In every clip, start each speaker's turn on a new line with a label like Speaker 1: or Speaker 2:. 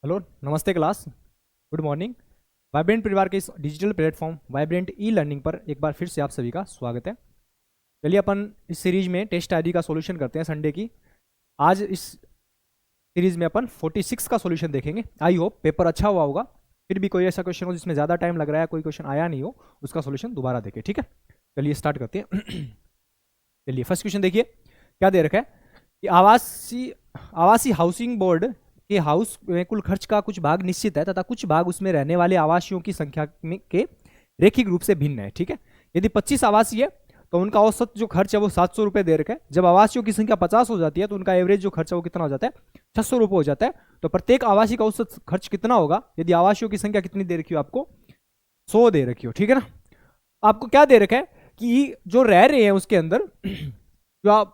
Speaker 1: Hello, नमस्ते class. Good morning. Vibrant परिवार के इस digital platform vibrant e learning पर एक बार फिर से आप सभी का स्वागत है। चलिए अपन इस सीरीज में टेस्ट आईडी का सॉल्यूशन करते हैं संडे की। आज इस सीरीज में अपन 46 का सॉल्यूशन देखेंगे। आई होप पेपर अच्छा हुआ होगा। फिर भी कोई ऐसा क्वेश्चन हो जिसमें ज़्यादा टाइम लग रहा है, कोई क्वेश्चन आया नहीं हो, उसका सॉल्यूशन दोबारा देखें, ठीक है। चलिए स्टार्ट करते हैं। चलिए फर्स्ट क्वेश्चन देखिए, क्या दे रखा है कि आवासीय हाउसिंग बोर्ड के हाउस में कुल खर्च का कुछ भाग निश्चित है तथा कुछ भाग उसमें रहने वाले आवासियों की संख्या में के रैखिक रूप से भिन्न है, ठीक है। यदि 25 आवासीय है तो उनका औसत जो खर्च है वो 700 रुपये दे रखा है। जब आवासियों की संख्या 50 हो जाती है तो उनका एवरेज जो खर्च है वो कितना हो जाता है, 600 रुपये हो जाता है। तो प्रत्येक आवासीय का औसत खर्च कितना होगा, यदि आवासियों की संख्या कितनी दे रखी हो, आपको 100 दे रखी हो, ठीक है ना। आपको क्या दे रखा है कि जो रह रहे हैं उसके अंदर, जो आप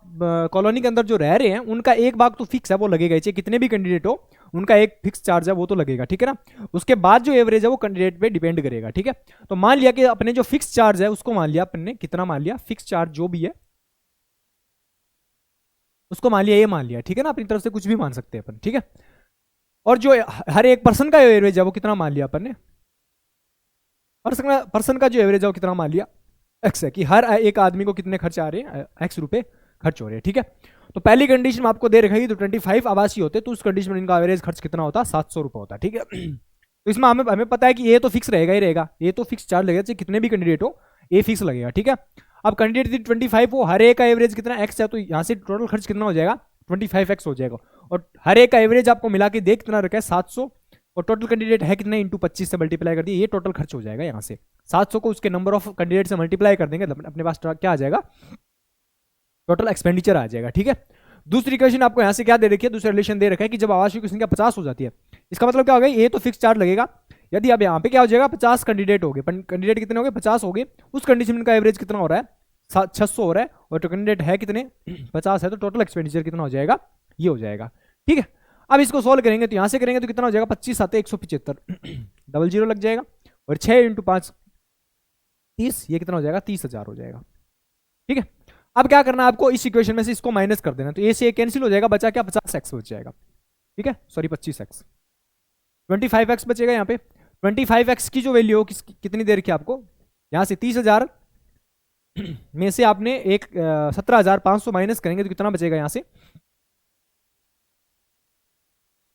Speaker 1: कॉलोनी के अंदर जो रह रहे हैं उनका एक भाग तो फिक्स है, वो लगेगा, चाहे कितने भी कैंडिडेट हो उनका एक फिक्स चार्ज है वो तो लगेगा, ठीक है ना। उसके बाद जो एवरेज है वो कैंडिडेट पे डिपेंड करेगा, ठीक है। तो मान लिया कि अपने जो फिक्स चार्ज है उसको मान लिया अपन ने, कितना मान लिया, फिक्स चार्ज जो भी है उसको मान लिया, ये मान लिया, ठीक है ना। अपनी तरफ से कुछ भी मान सकते हैं अपन, ठीक है। और जो हर एक पर्सन का एवरेज है वो कितना मान लिया अपन ने, पर्सन का जो एवरेज है वो कितना मान लिया, एक्स है, कि हर एक आदमी को कितने खर्च आ रहे हैं, एक्स रुपए खर्च हो रहे हैं, ठीक है। तो पहली कंडीशन में आपको दे रखेगी तो 25 आवासीय होते तो उस कंडीशन में इनका एवरेज खर्च कितना होता, 700 रुपये होता, ठीक है। तो इसमें हमें पता है कि ये तो फिक्स रहेगा ही रहेगा, ये तो फिक्स चार्ज लगेगा, चाहे कितने भी कैंडिडेट हो ये फिक्स लगेगा, ठीक है। अब कैंडिडेट 25 हो, हर एक का एवरेज कितना एक्स है, तो यहाँ से टोटल खर्च कितना हो जाएगा, 25x हो जाएगा। और हर एक का एवरेज आपको मिला के देख कितना रखा है, 700, और टोटल कैंडिडेट है कितने, इंटू 25 से मल्टीप्लाई कर दिए, ये टोटल खर्च हो जाएगा। यहाँ से 700 को उसके नंबर ऑफ कैंडिडेट से मल्टीप्लाई कर देंगे, अपने पास क्या आ जाएगा, टोटल एक्सपेंडिचर आ जाएगा, ठीक है। दूसरी इक्वेशन आपको यहाँ से क्या दे रखी है, दूसरा रिलेशन दे रखा है कि जब आवासियों की संख्या 50 हो जाती है, इसका मतलब क्या हो गया, ये तो फिक्स चार्ज लगेगा। यदि अब यहाँ पे क्या हो जाएगा, 50 कैंडिडेट हो गए, कैंडिडेट कितने हो गए, 50 हो गए, उस कंडीशन का एवरेज कितना हो रहा है, 600 हो रहा है, और तो कैंडिडेट है कितने, 50 है, तो टोटल एक्सपेंडिचर कितना हो जाएगा, ये हो जाएगा, ठीक है। अब इसको सोल्व करेंगे तो यहाँ से करेंगे तो कितना हो जाएगा, 25 7 175, डबल जीरो लग जाएगा, और 6 इंटू 5 30, ये कितना हो जाएगा, 30,000 हो जाएगा, ठीक है। अब क्या करना है आपको, इस इक्वेशन में से इसको माइनस कर देना, तो ए से कैंसिल हो जाएगा, बचा क्या, 50x बच जाएगा, ठीक है, सॉरी 25x, 25x बचेगा यहाँ पे। 25x की जो वैल्यू हो कितनी देर की आपको, यहाँ से 30,000 में से आपने एक 17,500 माइनस करेंगे तो कितना बचेगा, यहाँ से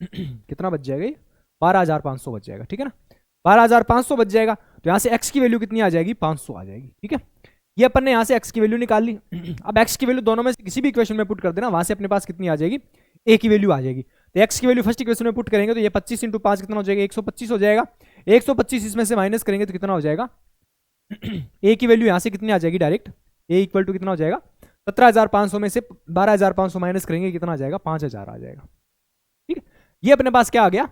Speaker 1: कितना बच जाएगा, 12,500 बच जाएगा, ठीक है ना। 12,500 बच जाएगा, तो यहाँ से x की वैल्यू कितनी आ जाएगी, 500 आ जाएगी, ठीक है। ये अपन ने यहाँ से x की वैल्यू निकाल ली। अब x की वैल्यू दोनों में से किसी भी इक्वेशन में पुट कर देना, वहां से अपने पास कितनी आ जाएगी, a की वैल्यू आ जाएगी। तो x की वैल्यू फर्स्ट इक्वेशन में पुट करेंगे तो ये 25 इंटू 5 कितना हो जाएगा, 125 हो जाएगा। 125 इसमें से माइनस करेंगे तो कितना हो जाएगा, a की वैल्यू यहाँ से कितनी आ जाएगी, डायरेक्ट a इक्वल टू कितना हो जाएगा, 17,500 में से 12,500 माइनस करेंगे कितना आ जाएगा, 5,000 आ जाएगा, ठीक है। ये अपने पास क्या आ गया,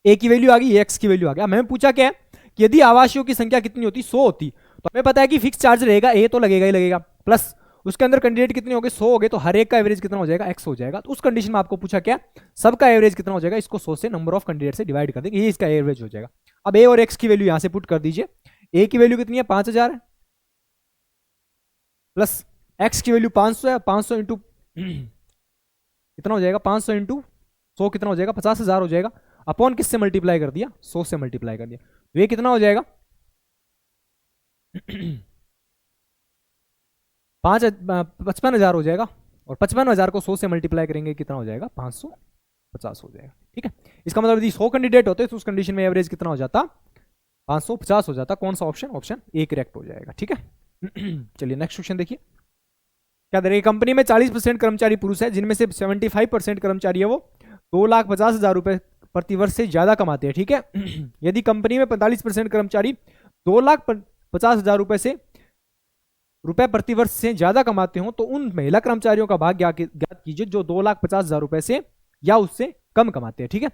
Speaker 1: a की वैल्यू आ गई, x की वैल्यू आ गया। हमें पूछा क्या है कि यदि आवासियों की संख्या कितनी होती, 100 होती, तो हमें पता है कि फिक्स चार्ज रहेगा, ए तो लगेगा ही लगेगा, प्लस उसके अंदर कैंडिडेट कितने हो गए, 100 हो गए, तो हर एक का एवरेज कितना हो जाएगा, x हो जाएगा। तो उस कंडीशन में आपको पूछा क्या, सबका एवरेज कितना हो जाएगा, इसको 100 से नंबर ऑफ कैंडिडेट से डिवाइड कर देंगे, ये इसका एवरेज हो जाएगा। अब a और x की वैल्यू यहां से पुट कर दीजिए, a की वैल्यू कितनी है, 5,000 है, प्लस x की वैल्यू 500 है, 500 इंटू कितना हो जाएगा, 500 इंटू 100 कितना हो जाएगा, 50,000 हो जाएगा। अपॉन किससे मल्टीप्लाई कर दिया, 100 से मल्टीप्लाई कर दिया, तो ये कितना हो जाएगा, 55,000 हो जाएगा, और 55,000 को 100 से मल्टीप्लाई करेंगे कितना हो जाएगा, 550 हो जाएगा, ठीक है। इसका मतलब यदि 100 कैंडिडेट होते तो उस कंडीशन में एवरेज कितना हो जाता, 550 हो जाता। कौन सा ऑप्शन, ऑप्शन ए करेक्ट हो जाएगा, ठीक है। चलिए नेक्स्ट क्वेश्चन देखिए, क्या दे रही है, कंपनी में 40% कर्मचारी पुरुष है, जिनमें से 75% कर्मचारी है वो 2,50,000 रुपए प्रतिवर्ष से ज्यादा कमाते हैं, ठीक है। यदि कंपनी में 45% कर्मचारी 2,50,000 रुपए प्रतिवर्ष से ज्यादा कमाते हो तो उन महिला कर्मचारियों का भाग ज्ञात कीजिए जो 2,50,000 रुपए से या उससे कम कमाते हैं, ठीक है।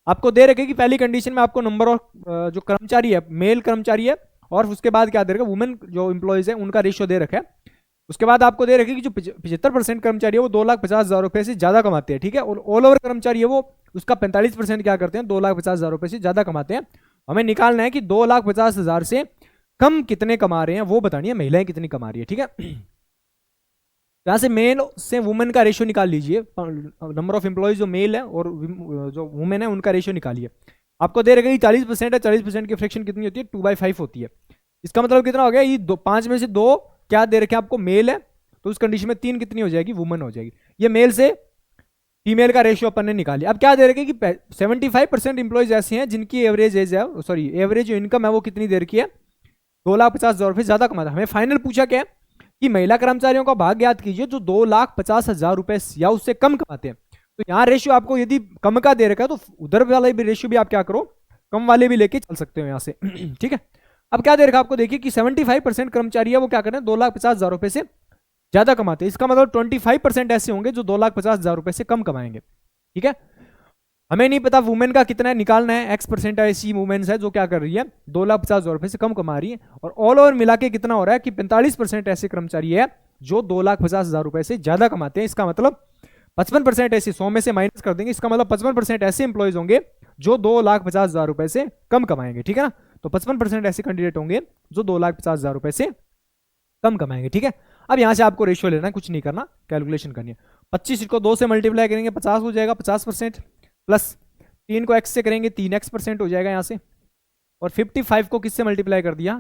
Speaker 1: आपको दे रखे कि पहली कंडीशन में आपको नंबर ऑफ जो कर्मचारी है, मेल कर्मचारी है, और उसके बाद क्या दे रखा है, वुमेन जो एम्प्लॉयज है उनका रेशियो दे रखा है। उसके बाद आपको दे रखे कि जो 75% कर्मचारी है वो 2,50,000 रुपए से ज्यादा कमाते हैं, ठीक है। और ऑल ओवर कर्मचारी है वो उसका 45% क्या करते हैं, 2,50,000 रुपए से ज्यादा कमाते हैं। हमें निकालना है कि 2,50,000 से कम कितने कमा रहे हैं, वो बतानी है, महिलाएं कितनी कमा रही है, ठीक है। यहाँ से मेल से वुमेन का रेशियो निकाल लीजिए, नंबर ऑफ एम्प्लॉयज जो मेल है और जो वुमेन है उनका रेशियो निकालिए। आपको दे रखा 40% है, 40% की फ्रैक्शन कितनी होती है, 2/5 होती है। इसका मतलब कितना हो गया, ये 5 में से 2 क्या दे रखे आपको, मेल है, तो उस कंडीशन में 3 कितनी हो जाएगी, वुमेन हो जाएगी। ये मेल से फीमेल का रेशियो अपन ने निकाली। अब क्या दे रखे कि 75% इंप्लॉयज ऐसे हैं जिनकी एवरेज एज है, सॉरी एवरेज जो इनकम है वो कितनी दे रखी है, 2,50,000 ज्यादा कमाता है। हमें फाइनल पूछा क्या है कि महिला कर्मचारियों का भाग ज्ञात कीजिए जो 2,50,000 रुपए या उससे कम कमाते हैं। तो यहाँ रेशियो आपको यदि कम का दे रखा है तो उधर वाले भी रेशियो भी आप क्या करो, कम वाले भी लेके चल सकते हो यहाँ से। ठीक है। अब क्या दे रखा आपको, देखिए कि 75% कर्मचारी है वो क्या कर रहे हैं, 2,50,000 रुपए से ज्यादा कमाते हैं। इसका मतलब 25% ऐसे होंगे जो 2,50,000 रुपए से कम कमाएंगे। ठीक है। हमें नहीं पता वुमेन का कितना निकालना है, X% ऐसी वुमेन्स है जो क्या कर रही है, 2,50,000 रुपए से कम कमा रही है, और ऑल ओवर मिला के कितना हो रहा है कि 45% ऐसे कर्मचारी है जो 2,50,000 रुपए से ज्यादा कमाते हैं। इसका मतलब 55% ऐसे, 100 में से माइनस कर देंगे, इसका मतलब 55% ऐसे इंप्लॉयज होंगे जो 2,50,000 रुपए से कम कमाएंगे। ठीक है ना, तो 55% ऐसे कैंडिडेट होंगे जो 2,50,000 रुपए से कम कमाएंगे। ठीक है। अब यहां से आपको रेशियो लेना है, कुछ नहीं करना, कैलकुलेशन करनी है। 25 को 2 से मल्टीप्लाई करेंगे 50 हो जाएगा, 50% प्लस 3 को x से करेंगे 3x% हो जाएगा यहाँ से, और 55 को किससे मल्टीप्लाई कर दिया,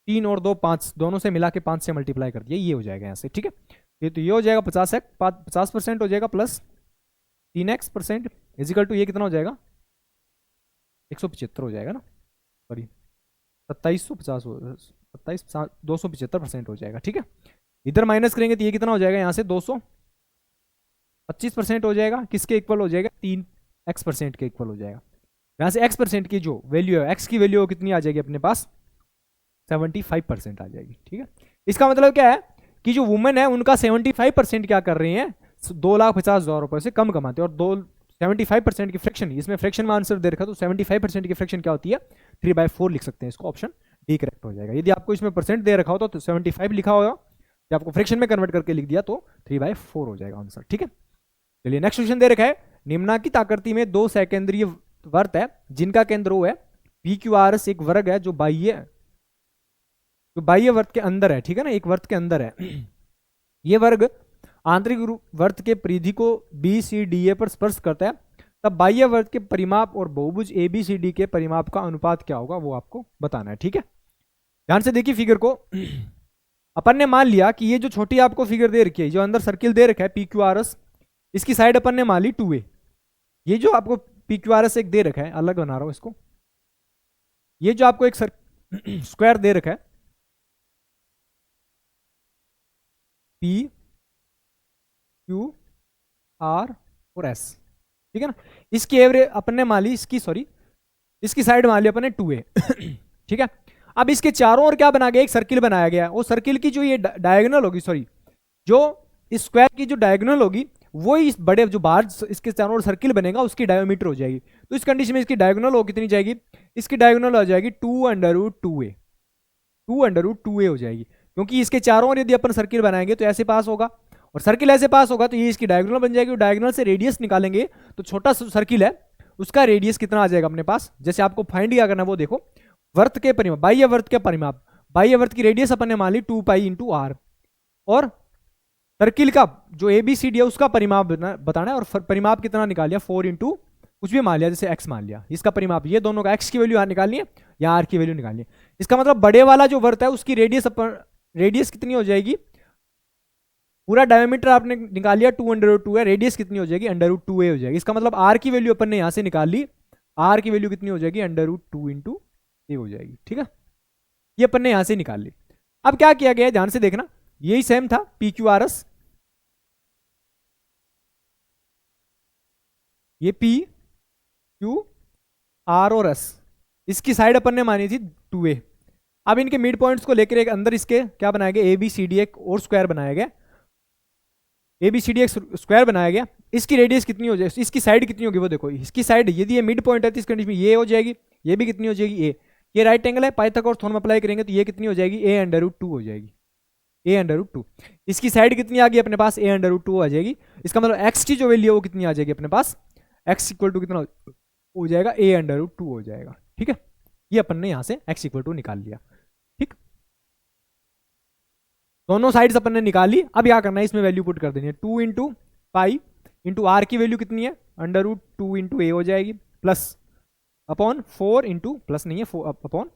Speaker 1: 3 और 2 5, दोनों से मिला के 5 से मल्टीप्लाई कर दिया, ये हो जाएगा यहाँ से। ठीक है। ये तो ये हो जाएगा 50% हो जाएगा प्लस 3x% इजिकल टू ये कितना हो जाएगा, 175 हो जाएगा ना, सॉरी 2750 27 275% हो जाएगा। ठीक है। इधर माइनस करेंगे तो ये कितना हो जाएगा, यहाँ से 225% हो जाएगा, किसके इक्वल हो जाएगा, 3x% के इक्वल हो जाएगा। यहाँ से x% की जो वैल्यू है, x की वैल्यू कितनी आ जाएगी अपने पास, 75% आ जाएगी। ठीक है। इसका मतलब क्या है कि जो वुमेन है उनका 75% क्या कर रही है, 2,50,000 रुपए से कम कमाते हैं, और 75% की फ्रैक्शन, इसमें फ्रैक्शन में आंसर दे रखा, तो 75% की फ्रैक्शन क्या होती है, 3/4 लिख सकते हैं इसको, ऑप्शन डी करेक्ट हो जाएगा। यदि आपको इसमें परसेंट दे रखा होता तो 75 लिखा होगा, जब आपको फ्रैक्शन में कन्वर्ट करके लिख दिया तो 3/4 हो जाएगा आंसर। ठीक है। चलिए नेक्स्ट क्वेश्चन दे रखा है, निम्नांकित आकृति में 2 सेकेंद्रीय वर्त है जिनका केंद्र O है, PQRS एक वर्ग है जो बाह्य वर्त के अंदर है। ठीक है ना, एक वर्त के अंदर है। ये वर्ग आंतरिक वर्त के परिधि को BCDA पर स्पर्श करता है, तब बाह्य वर्त के परिमाप और बहुभुज ABCD के परिमाप का अनुपात क्या होगा वो आपको बताना है। ठीक है। ध्यान से देखिए फिगर को। अपन ने मान लिया कि ये जो छोटी आपको फिगर दे रखी है, जो अंदर सर्किल दे रखा है PQRS, इसकी साइड अपन ने मान ली 2a। ये जो आपको PQRS एक दे रखा है, अलग बना रहा हूं इसको, ये जो आपको एक स्क्वायर दे रखा है PQR और S, ठीक है ना, इसकी एवरेज अपन ने मान ली, इसकी साइड मान ली अपन ने 2a। ठीक है। अब इसके चारों ओर क्या बना गया, एक सर्किल बनाया गया, वो सर्किल की जो ये डायगोनल होगी, जो इस स्क्वायर की जो डायगोनल होगी वो इस बड़े जो बाहर इसके चारों ओर सर्किल बनेगा उसकी डायमीटर हो जाएगी। तो इस कंडीशन में इसकी डायगोनल हो कितनी जाएगी, इसकी डायगोनल हो जाएगी 2√2a, 2√2a हो जाएगी, क्योंकि इसके चारों ओर यदि अपन सर्किल बनाएंगे तो ऐसे पास होगा, और सर्किल ऐसे पास होगा तो ये इसकी डायगोनल बन जाएगी, और डायगोनल से रेडियस निकालेंगे तो छोटा सर्किल है उसका रेडियस कितना आ जाएगा अपने पास। जैसे आपको फाइंड क्या करना वो देखो, वर्त के परिमाप, बाह्य वर्त के परिमाप, बाह्य वर्त की रेडियस अपन ने मान ली 2π × r, और सर्किल का जो ABCD है उसका परिमाप बताना है, और परिमाप कितना निकाल लिया, 4 × कुछ भी मान लिया, जैसे x मान लिया, इसका परिमाप, ये दोनों का x की वैल्यू निकालनी है या r की वैल्यू निकालनी है। इसका मतलब बड़े वाला जो वर्त है उसकी रेडियस कितनी हो जाएगी, पूरा डायमीटर आपने निकाल लिया 2√2 है, रेडियस कितनी हो जाएगी, √2a हो जाएगी। इसका मतलब r की वैल्यू अपन ने यहां से निकाल ली, r की वैल्यू कितनी हो जाएगी, √2 × a हो जाएगी। ठीक है, ये अपन ने यहां से निकाल ली। अब क्या किया गया, ध्यान से देखना, यही सेम था PQRS, ये PQR और S, इसकी साइड अपन ने मानी थी 2a। अब इनके मिड पॉइंट्स को लेकर एक अंदर इसके क्या बनाया गया, ABCD एक और स्क्वायर बनाया गया, ABCD एक स्क्वायर बनाया गया। इसकी रेडियस कितनी हो जाएगी, इसकी साइड कितनी होगी वो देखो, इसकी साइड यदि ये मिड पॉइंट है तो इस कंडीशन में ये हो जाएगी, ये भी कितनी हो जाएगी, a, ये राइट एंगल है, पाइथागोरस थ्योरम अप्लाई करेंगे तो ये कितनी हो जाएगी, a√2 हो जाएगी, a√2। इसकी साइड कितनी आ गई अपने पास, a√2 आ जाएगी। इसका मतलब x की जो वैल्यू है वो कितनी आ जाएगी अपने पास, x इक्वल टू कितना हो जाएगा, a√2 हो जाएगा। ठीक है, ये अपन ने यहां से x इक्वल टू निकाल लिया। ठीक, दोनों साइड्स अपन ने निकाली। अब क्या करना है, इसमें वैल्यू पुट कर देनी है। 2 इंटू पाई इंटू आर की वैल्यू कितनी है, √2 इंटू ए हो जाएगी, प्लस अपॉन 4 इंटू, प्लस नहीं है, अपॉन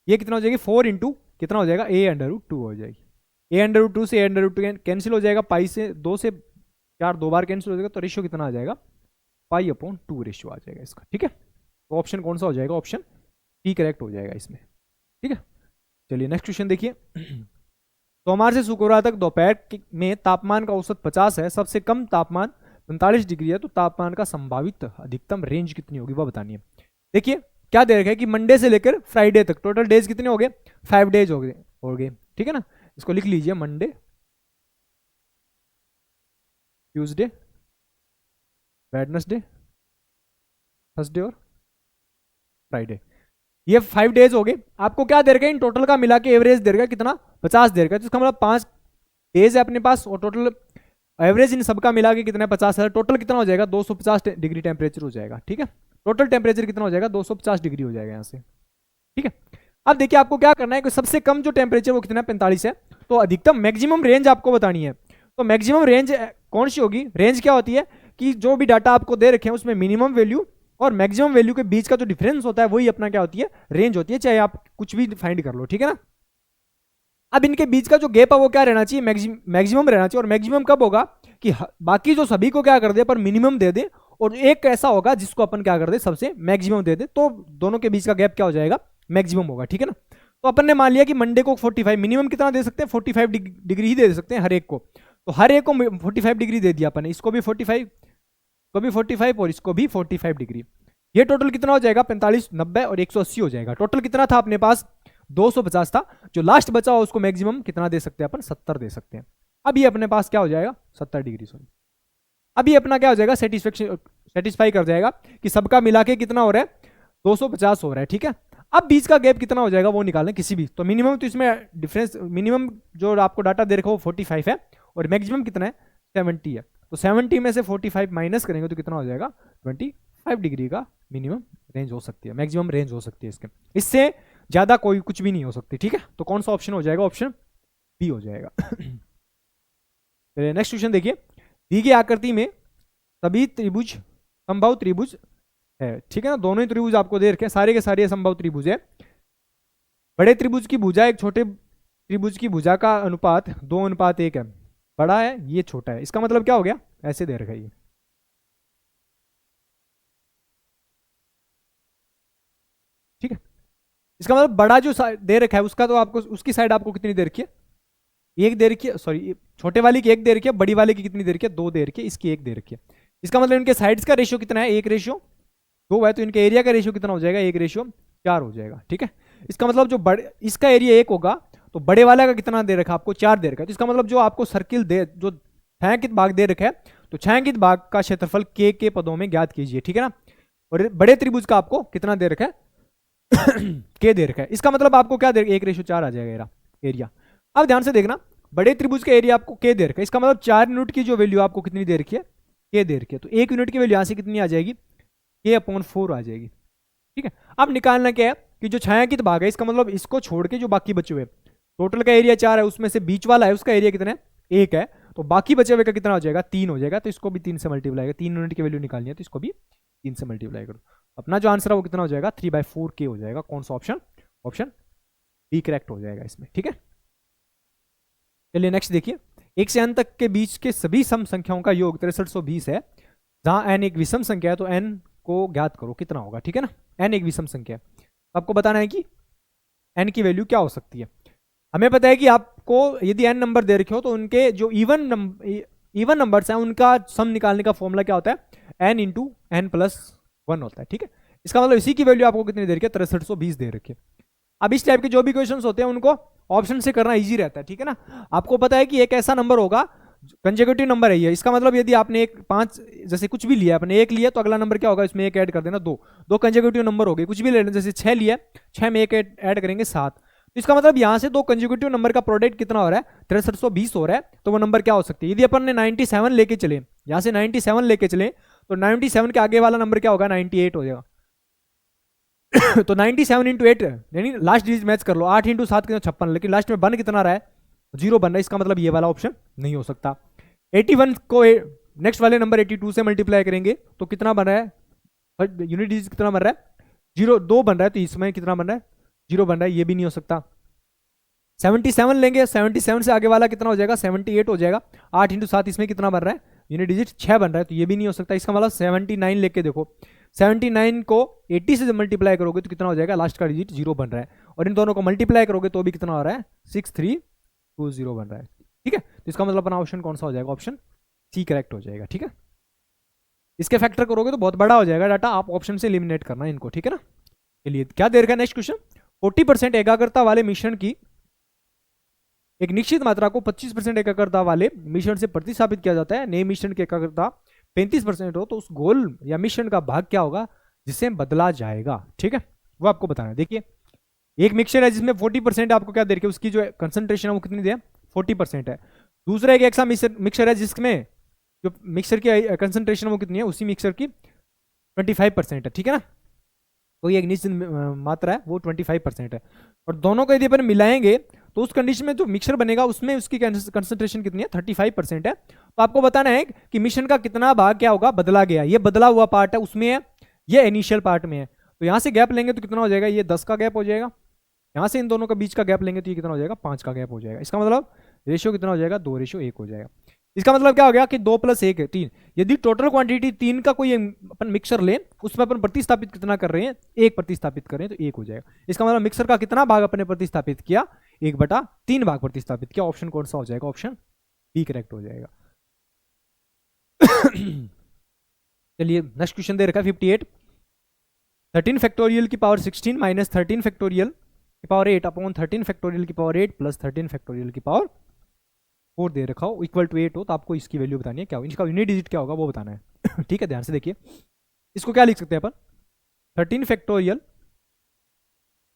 Speaker 1: ये कितना हो जाएगी, 4 इंटू कितना हो जाएगा, a√2 हो जाएगी। a√2 से a√2 कैंसिल हो जाएगा, पाई से 2 से 4 दो बार कैंसिल हो जाएगा, तो रेशियो कितना आ जाएगा, π/2 रेशियो आ जाएगा इसका। ठीक है, तो ऑप्शन कौन सा हो जाएगा, ऑप्शन डी करेक्ट हो जाएगा इसमें। ठीक है, चलिए नेक्स्ट क्वेश्चन देखिए। सोमवार से शुक्रवार तक दोपहर में तापमान का औसत 50 है, सबसे कम तापमान 45 डिग्री है, तो तापमान का संभावित अधिकतम रेंज कितनी होगी वह बतानी है। देखिए क्या दे रखा है कि मंडे से लेकर फ्राइडे तक टोटल डेज कितने हो गए, 5 डेज हो गए। ठीक है ना, इसको लिख लीजिए, मंडे, ट्यूसडे, वेडनेसडे, थर्सडे और फ्राइडे, ये 5 डेज हो गए। आपको क्या दे रखा है, इन टोटल का मिला के एवरेज दे रखा है कितना, 50 दे रखा है, तो इसका मतलब 5 डेज है अपने पास, और टोटल एवरेज इन सबका मिला के कितना है, 50 है। टोटल कितना हो जाएगा, 250 डिग्री टेम्परेचर हो जाएगा। ठीक है, टोटल टेम्परेचर कितना हो जाएगा, 250 डिग्री हो जाएगा यहाँ से। ठीक है, अब देखिए आपको क्या करना है कि सबसे कम जो टेम्परेचर वो कितना है, 45 है, तो अधिकतम मैक्सिमम रेंज आपको बतानी है। तो मैक्सिमम रेंज कौन सी होगी, रेंज क्या होती है कि जो भी डाटा आपको दे रखे हैं उसमें मिनिमम वैल्यू और मैक्सिमम वैल्यू के बीच का जो डिफरेंस होता है वही अपना क्या होती है, रेंज होती है, चाहे आप कुछ भी फाइंड कर लो। ठीक है ना, अब इनके बीच का जो गैप है वो क्या रहना चाहिए, मैक्सिमम रहना चाहिए। और मैक्सिमम कब होगा कि बाकी जो सभी को क्या कर दे पर मिनिमम दे दे, और एक ऐसा होगा जिसको अपन क्या कर दे सबसे मैक्सिमम दे दे, तो दोनों के बीच का गैप क्या हो जाएगा, मैक्सिमम होगा। ठीक है ना, तो अपन ने मान लिया कि मंडे को 45, मिनिमम कितना दे सकते हैं, 45 डिग्री ही दे सकते हैं हर एक को, तो हर एक को 45 डिग्री दे दिया अपन, इसको भी 45, को भी 45 और इसको भी 45 डिग्री। ये टोटल कितना हो जाएगा, 45, 90 और 180 हो जाएगा। टोटल कितना था अपने पास, 250 था, जो लास्ट बचा हो उसको मैक्सिमम कितना दे सकते हैं अपन, 70 दे सकते हैं। अब ये अपने पास क्या हो जाएगा, 70 डिग्री, सॉरी, अब ये अपना क्या हो जाएगा, सेटिस्फाई कर जाएगा कि सबका मिला के कितना हो रहा है, 250 हो रहा है। ठीक है, अब बीच का गैप कितना हो जाएगा वो निकालना किसी भी, तो मिनिमम, तो इसमें डिफरेंस मिनिमम जो आपको डाटा दे रखा हो 45 है, और मैक्सिमम कितना है, 70 है, तो 70 में से 45 माइनस करेंगे तो कितना हो जाएगा, 25 डिग्री का मिनिमम रेंज हो सकती है, मैक्सिमम रेंज हो सकती है इसके, इससे ज्यादा कोई कुछ भी नहीं हो सकती। ठीक है, तो कौन सा ऑप्शन हो जाएगा, ऑप्शन बी हो जाएगा। नेक्स्ट क्वेश्चन देखिए, दी गई आकृति में सभी त्रिभुज संभव त्रिभुज है। ठीक है ना, दोनों ही त्रिभुज आपको दे रखे हैं, सारे के सारे संभव त्रिभुज है। बड़े त्रिभुज की भुजा एक छोटे त्रिभुज की भुजा का अनुपात 2:1 है, बड़ा है ये छोटा है, इसका मतलब क्या हो गया, ऐसे दे रखा है ये। ठीक है, इसका मतलब बड़ा जो दे रखा है उसका, तो आपको उसकी साइड आपको कितनी दे रखी है, एक दे रखी है, सॉरी छोटे वाले की एक दे रखी है, बड़ी वाले की कितनी दे रखी है, 2 दे रखी है, इसकी 1 दे रखी है। इसका मतलब इनके साइड्स का रेशियो कितना है, 1:2 है, तो इनके एरिया का रेशियो कितना हो जाएगा, 1:4 हो जाएगा। ठीक है, इसका मतलब जो बड़े इसका एरिया 1 होगा, तो बड़े वाला का कितना दे रखा है आपको, 4 दे रखा है, तो इसका मतलब जो आपको सर्किल दे, जो छायांकित भाग दे रखा है, तो छायांकित भाग का क्षेत्रफल के पदों में ज्ञात कीजिए। ठीक है ना, और बड़े त्रिभुज का आपको कितना दे रखा है, के दे रखा है, इसका मतलब आपको क्या दे, 1:4 आ जाएगा एरिया। अब ध्यान से देखना, बड़े त्रिभुज का एरिया आपको के दे रखा है, इसका मतलब 4 यूनिट की जो वैल्यू आपको कितनी दे रखी है, के दे रखी है, तो 1 यूनिट की वैल्यू यहां से कितनी आ जाएगी, k/4 आ जाएगी। ठीक है, अब निकालना क्या है कि जो छायांकित भाग है, इसका मतलब इसको छोड़ के जो बाकी बचे हुए, टोटल का एरिया 4 है, उसमें से बीच वाला है उसका एरिया कितना है, 1 है, तो बाकी बचे हुए का कितना हो जाएगा, 3 हो जाएगा, तो इसको भी 3 से मल्टीप्लाई करें, 3 यूनिट की वैल्यू निकालनी है तो इसको भी 3 से मल्टीप्लाई करो, अपना जो आंसर है वो कितना हो जाएगा, 3/4 के हो जाएगा। कौन सा ऑप्शन, ऑप्शन डी करेक्ट हो जाएगा इसमें। ठीक है, चलिए नेक्स्ट देखिए, 1 से n तक के बीच के सभी सम संख्याओं का योग 6320 है, जहां n एक विषम संख्या है, तो n को ज्ञात करो कितना होगा। ठीक है ना, n एक विषम संख्या है, तो आपको बताना है कि n की वैल्यू क्या हो सकती है। हमें पता है कि आपको यदि n नंबर दे रखे हो तो उनके जो इवन नंबर्स हैं उनका सम निकालने का फॉर्मूला क्या होता है, n इंटू n+1 होता है। ठीक है, इसका मतलब इसी की वैल्यू आपको कितनी दे रखी है, 6320 दे रखी है। अब इस टाइप के जो भी क्वेश्चंस होते हैं उनको ऑप्शन से करना इजी रहता है। ठीक है ना, आपको पता है कि एक ऐसा नंबर होगा, कंसेक्यूटिव नंबर है ये, इसका मतलब यदि आपने एक 5 जैसे कुछ भी लिया, आपने 1 लिया तो अगला नंबर क्या होगा, इसमें 1 ऐड कर देना, 2 कंसेक्यूटिव नंबर हो गए। कुछ भी ले लेना, जैसे 6 लिया, 6 में 1 ऐड करेंगे 7, तो इसका मतलब यहाँ से 2 कंसेक्यूटिव नंबर का प्रोडक्ट कितना हो रहा है, 6320 हो रहा है, तो वो नंबर क्या हो सकती है। यदि अपन ने 97 लेके चले, यहाँ से 97 लेके चले, तो 97 के आगे वाला नंबर क्या होगा, 98 हो जाएगा। तो 97 × 8 यानी लास्ट डिजिट मैच कर लो, 8 × 7 कितना, 56, लेकिन लास्ट में 1 कितना रहा है, जीरो बन रहा है, इसका मतलब ये वाला ऑप्शन नहीं हो सकता। 81 को नेक्स्ट वाले नंबर 82 से मल्टीप्लाई करेंगे तो कितना बन रहा है, यूनिट डिजिट कितना बन रहा है, जीरो, 2 बन रहा है, तो इसमें कितना बन रहा है, जीरो बन रहा है, ये भी नहीं हो सकता। 77 लेंगे, 77 से आगे वाला कितना हो जाएगा, 78 हो जाएगा। 8 इंटू 7 इसमें कितना बन रहा है, यूनिट डिजिट 6 बन रहा है, तो ये भी नहीं हो सकता। इसका मतलब 79 लेके देखो, 79 को 80 से मल्टीप्लाई करोगे तो कितना हो जाएगा, लास्ट का डिजिट जीरो बन रहा है, और इन दोनों को मल्टीप्लाई करोगे तो भी कितना हो रहा है, 6320 बन रहा है। ठीक है, तो इसका मतलब अपना ऑप्शन कौन सा हो जाएगा, ऑप्शन सी करेक्ट हो जाएगा। ठीक है, इसके फैक्टर करोगे तो बहुत बड़ा हो जाएगा डाटा, आप ऑप्शन से एलिमिनेट करना है इनको। ठीक है ना, चलिए क्या दे रखा है नेक्स्ट क्वेश्चन, 40% एकाग्रता वाले मिश्रण की एक निश्चित मात्रा को 25% एकाग्रता वाले मिश्रण से प्रतिस्थापित किया जाता है। नए मिश्रण की एकाग्रता 35% हो तो उस घोल या मिश्रण का भाग क्या होगा जिसे बदला जाएगा। ठीक है, वो आपको बताना है। देखिए एक मिक्सचर है जिसमें 40% आपको क्या दे रखी है, उसकी जो कंसंट्रेशन है वो कितनी दे, 40% है। दूसरा एक ऐसा मिक्सचर है जिसमें जो मिक्सचर की कंसंट्रेशन वो कितनी है, उसी मिक्सचर की 25% है। ठीक है ना, कोई एक निश्चित मात्रा है वो 25% है, और दोनों को यदि अपन मिलाएंगे तो उस कंडीशन में जो मिक्सचर बनेगा उसमें उसकी कंसंट्रेशन कितनी है, 35% है। तो आपको बताना है कि मिश्रण का कितना भाग क्या होगा, बदला गया, ये बदला हुआ पार्ट है उसमें है, ये इनिशियल पार्ट में है। तो यहाँ से गैप लेंगे तो कितना हो जाएगा, ये 10 का गैप हो जाएगा। यहाँ से इन दोनों का बीच का गैप लेंगे तो ये कितना हो जाएगा, 5 का गैप हो जाएगा। इसका मतलब रेशियो कितना हो जाएगा, 2:1 हो जाएगा। इसका मतलब क्या हो गया कि 2 + 1 है 3। यदि टोटल क्वांटिटी 3 का कोई अपन मिक्सर लें, उसमें अपन प्रतिस्थापित कितना कर रहे हैं, 1 प्रतिस्थापित कर रहे हैं, तो 1 हो जाएगा। इसका मतलब मिक्सर का कितना भाग अपने प्रतिस्थापित किया, 1/3 भाग प्रतिस्थापित किया। ऑप्शन कौन सा हो जाएगा, ऑप्शन बी करेक्ट हो जाएगा। चलिए नेक्स्ट क्वेश्चन दे रखा है 58, 13 फैक्टोरियल की पावर 16 माइनस 13 फैक्टोरियल की पावर 8 अपॉन 13 फैक्टोरियल की पावर 8 प्लस 13 फैक्टोरियल की पावर 4 दे रखा हो इक्वल टू 8 हो, तो आपको इसकी वैल्यू बतानी है क्या हो, इसका यूनिट डिजिट क्या होगा वो बताना है। ठीक है, ध्यान से देखिए, इसको क्या लिख सकते हैं अपन, 13 फैक्टोरियल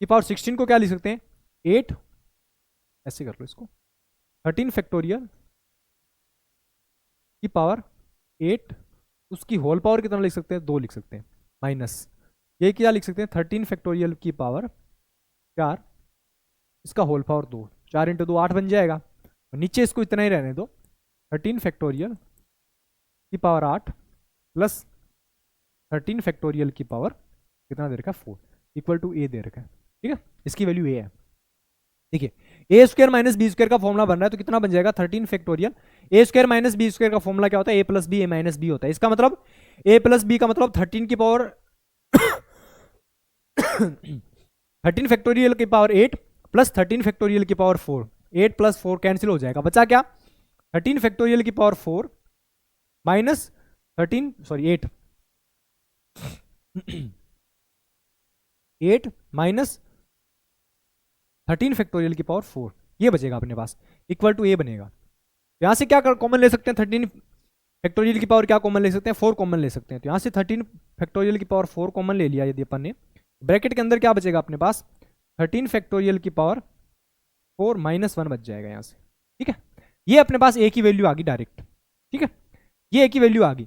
Speaker 1: की पावर 16 को क्या लिख सकते हैं, 8, ऐसे कर लो इसको, 13 फैक्टोरियल की पावर 8, उसकी होल पावर कितना लिख सकते हैं, 2 लिख सकते हैं, माइनस ये क्या लिख सकते हैं, 13 फैक्टोरियल की पावर 4, इसका होल पावर 2, 4 × 2 8 बन जाएगा, और नीचे इसको इतना ही रहने दो, 13 फैक्टोरियल की पावर 8 प्लस 13 फैक्टोरियल की पावर कितना दे रखा है, 4 इक्वल टू ए दे रखा है। ठीक है, इसकी वैल्यू ए है। देखिए a square minus b square का फॉर्मुला बन रहा है, तो कितना बन जाएगा, 13 फैक्टोरियल, ए स्क्वायर माइनस बी स्क्वायर का फॉर्मुला क्या होता है, ए plus b a minus B होता है। इसका मतलब ए प्लस बी का मतलब 13 की पावर 13 फैक्टोरियल की पावर 8 प्लस 13 फैक्टोरियल की पावर 4, 8 + 4 कैंसिल हो जाएगा, बचा क्या, 13 फैक्टोरियल की पावर 4 माइनस 8 माइनस 13 फैक्टोरियल की पावर 4, ये बचेगा अपने पास, इक्वल टू ए बनेगा। यहां से क्या कॉमन ले सकते हैं, 13 फैक्टोरियल की पावर क्या कॉमन ले सकते हैं, 4 कॉमन ले सकते हैं। तो यहां से 13 फैक्टोरियल की पावर 4 कॉमन ले लिया यदि अपन ने, ब्रैकेट के अंदर क्या बचेगा अपने पास, 13 फैक्टोरियल की पावर 4 - 1 बच जाएगा यहाँ से। ठीक है, ये अपने पास ए की वैल्यू आ गई डायरेक्ट। ठीक है, ये ए की वैल्यू आ गई,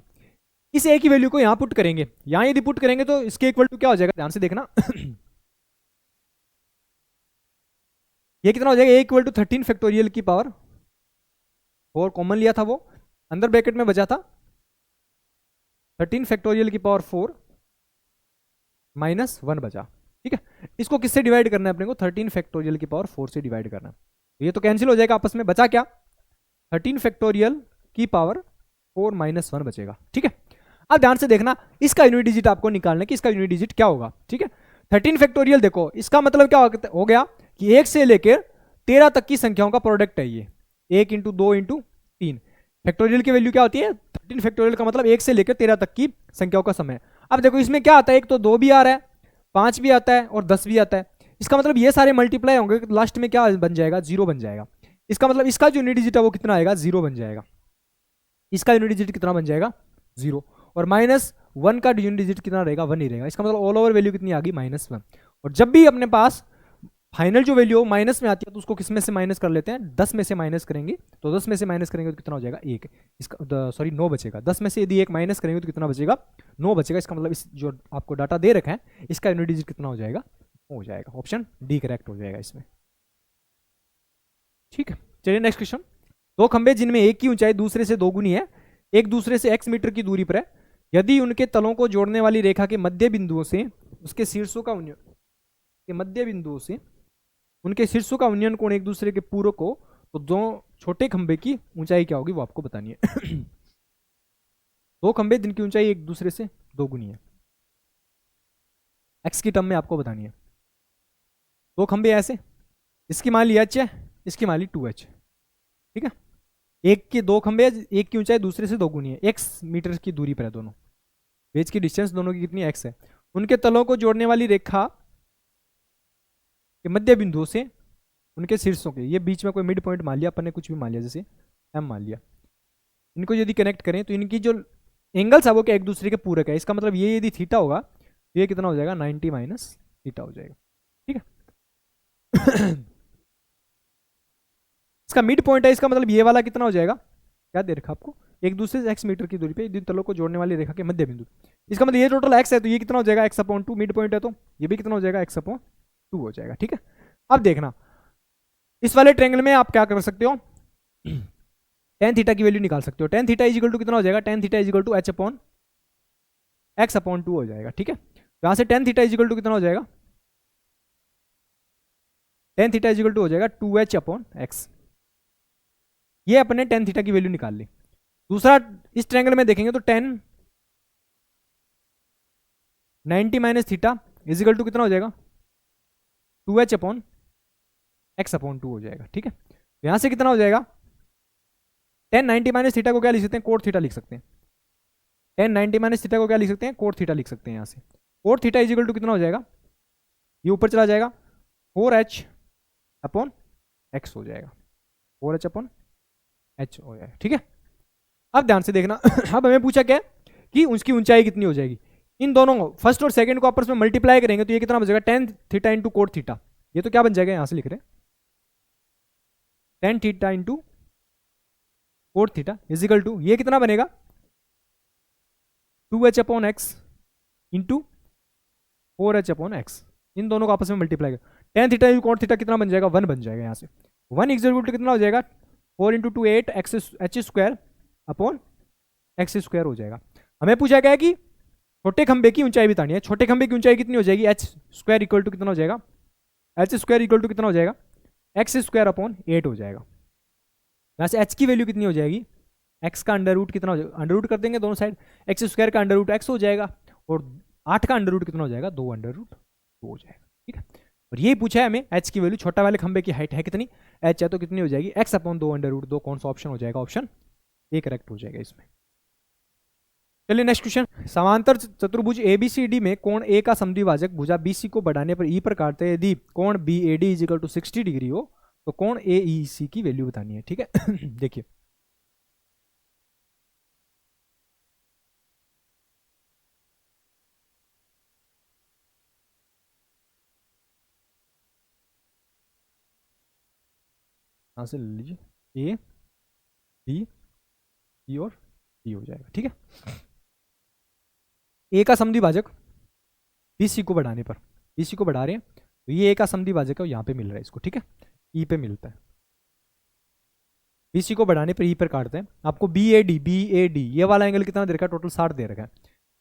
Speaker 1: इस ए की वैल्यू को यहाँ पुट करेंगे, यहाँ यदि पुट करेंगे तो इसके इक्वल टू क्या हो जाएगा, ध्यान से देखना। ये कितना हो जाएगा, ए = 13 फैक्टोरियल की पावर 4 कॉमन लिया था, वो अंदर ब्रैकेट में बचा था 13 फैक्टोरियल की पावर 4 - 1 बचा। ठीक है, इसको किससे डिवाइड करना है अपने को, 13 फैक्टोरियल की पावर 4 से डिवाइड करना है। ये तो कैंसिल हो जाएगा आपस में, बचा क्या, 13 फैक्टोरियल की पावर 4 - 1 बचेगा। ठीक है, अब ध्यान से देखना, इसका यूनिट डिजिट आपको निकालना है कि इसका यूनिट डिजिट क्या होगा। ठीक है, 13 फैक्टोरियल देखो, इसका मतलब क्या हो गया कि 1 से लेकर 13 तक की संख्याओं का प्रोडक्ट है ये, 1 × 2 × 3। फैक्टोरियल की वैल्यू क्या होती है, 13 फैक्टोरियल का मतलब 1 से लेकर 13 तक की संख्याओं का समय। अब देखो इसमें क्या आता है, एक तो 2 भी आ रहा है, 5 भी आता है और 10 भी आता है। इसका मतलब ये सारे मल्टीप्लाई होंगे, लास्ट में क्या बन जाएगा, 0 बन जाएगा। इसका मतलब इसका जो यूनिट डिजिट है वो कितना आएगा, 0 बन जाएगा। इसका यूनिट डिजिट कितना बन जाएगा, 0, और -1 का यूनिट डिजिट कितना रहेगा, 1 ही रहेगा। इसका मतलब ऑल ओवर वैल्यू कितनी आ गई, -1। और जब भी अपने पास फाइनल जो वैल्यू माइनस में आती है तो उसको किस में से माइनस कर लेते हैं, 10 में से माइनस करेंगे, तो 10 में से माइनस करेंगे तो कितना हो जाएगा, 1, इसका 9 बचेगा। 10 में से यदि 1 माइनस करेंगे तो कितना बचेगा, 9 बचेगा। इसका मतलब इस जो आपको डाटा दे रखा है इसका यूनिट डिजिट कितना हो जाएगा, हो जाएगा। ऑप्शन डी करेक्ट हो जाएगा इसमें। ठीक है, चलिए नेक्स्ट क्वेश्चन। दो खंभे जिनमें एक की ऊंचाई दूसरे से दोगुनी है, एक दूसरे से x मीटर की दूरी पर है, यदि उनके तलों को जोड़ने वाली रेखा के मध्य बिंदुओं से उसके शीर्षों का उन्नयन के मध्य बिंदुओं से उनके शीर्षों का उन्नयन कोण एक दूसरे के पूरक हो, तो दो छोटे खंभे की ऊंचाई क्या होगी वो आपको बतानी है। दो खंभे जिनकी ऊंचाई एक दूसरे से दोगुनी है, x की टर्म में आपको बतानी है। दो खंभे ऐसे, इसकी मान ली h है, इसकी मान ली 2h, ठीक है। एक के दो खंभे, एक की ऊंचाई दूसरे से दोगुनी है, x मीटर की दूरी पर है दोनों, बीच की डिस्टेंस दोनों की कितनी x है। उनके तलों को जोड़ने वाली रेखा के मध्य बिंदुओं से उनके शीर्षों के, ये बीच में कोई मिड पॉइंट मान लिया अपन ने, कुछ भी मान लिया, जैसे m मान लिया, इनको यदि कनेक्ट करें तो इनकी जो एंगल्स है वो क्या एक दूसरे के पूरक है। इसका मतलब ये यदि थीटा होगा तो ये कितना हो जाएगा 90 माइनस थीटा हो जाएगा, ठीक है। इसका मिड पॉइंट है, इसका मतलब ये वाला कितना हो जाएगा, क्या दे रखा आपको, एक दूसरे से x मीटर की दूरी पे इन तलों को जोड़ने वाली रेखा के मध्य बिंदु। इसका मतलब ये टोटल x है तो ये कितना हो जाएगा x/2, मिड पॉइंट है तो ये भी कितना हो जाएगा x/2 हो जाएगा, ठीक है। अब देखना इस वाले ट्रायंगल में आप क्या कर सकते हो, tan थीटा की वैल्यू निकाल सकते हो। tan theta is equal to कितना हो जाएगा, tan theta is equal to h/x/2 हो जाएगा, ठीक है। यहां से tan theta is equal to कितना हो जाएगा, tan theta is equal to हो जाएगा 2h/x। ये अपने tan थीटा की वैल्यू निकाल ली। दूसरा इस ट्रायंगल में देखेंगे तो tan 90 minus theta is equal to कितना हो जाएगा 2h/x/2 हो जाएगा, ठीक है। यहां से कितना हो जाएगा, tan 90 माइनस थीटा को क्या लिख सकते हैं, कोट थीटा लिख सकते हैं। tan 90 माइनस थीटा को क्या लिख सकते हैं, कोट थीटा लिख सकते हैं। यहां से cot theta is equal to कितना हो जाएगा, ये ऊपर चला जाएगा 4h/x हो जाएगा, 4h/h हो जाएगा, ठीक है। अब ध्यान से देखना। अब हमें पूछा क्या कि उसकी ऊंचाई कितनी हो जाएगी। इन दोनों को फर्स्ट और सेकंड को आपस में मल्टीप्लाई करेंगे तो ये कितना बचेगा, tan theta into cot theta. ये तो क्या बन जाएगा, यहां से लिख रहे हैं tan theta into cot theta is equal to, ये कितना बनेगा 2h/x इंटू 4h/x। इन दोनों को आपस में मल्टीप्लाई कर tan theta into cot theta कितना बन जाएगा, 1 बन जाएगा। यहां से 1 इक्वल टू कितना हो जाएगा, 4 इंटू 2 8 h² हो जाएगा। हमें पूछा गया है कि छोटे खंबे की ऊंचाई बतानी है। छोटे खंबे की ऊंचाई कितनी हो जाएगी, h² इक्वल टू कितना हो जाएगा, h² इक्वल टू कितना हो जाएगा, x²/8 हो जाएगा। यहां से h की वैल्यू कितनी हो जाएगी, x का अंडर रूट कितना हो जाएगा, अंडर रूट कर देंगे दोनों साइड, x² का अंडर रूट x हो जाएगा और 8 का अंडर रूट कितना हो जाएगा, 2√2 हो जाएगा, ठीक है। और यही पूछा है हमें h की वैल्यू, छोटा वाले खंबे की हाइट है कितनी, h है तो कितनी हो जाएगी, x/2√2। कौन सा ऑप्शन हो जाएगा, ऑप्शन ए करेक्ट हो जाएगा इसमें। चलिए नेक्स्ट क्वेश्चन। समांतर चतुर्भुज ABCD में कोण A का समद्विभाजक भुजा BC को बढ़ाने पर E पर काटते हैं। यदि कोण BAD is equal to 60 degree हो तो कोण AEC की वैल्यू बतानी है, ठीक है। देखिए यहां से ले लीजिए, A B C और D हो जाएगा, ठीक है। A का समद्विभाजक BC को बढ़ाने पर, BC को बढ़ा रहे हैं तो ये A का समद्विभाजक है, यहाँ पे मिल रहा है इसको, ठीक है, E पे मिलता है। BC को बढ़ाने पर E पर काटते हैं। आपको BAD ये वाला एंगल कितना दे रखा है, टोटल 60 दे रखा है।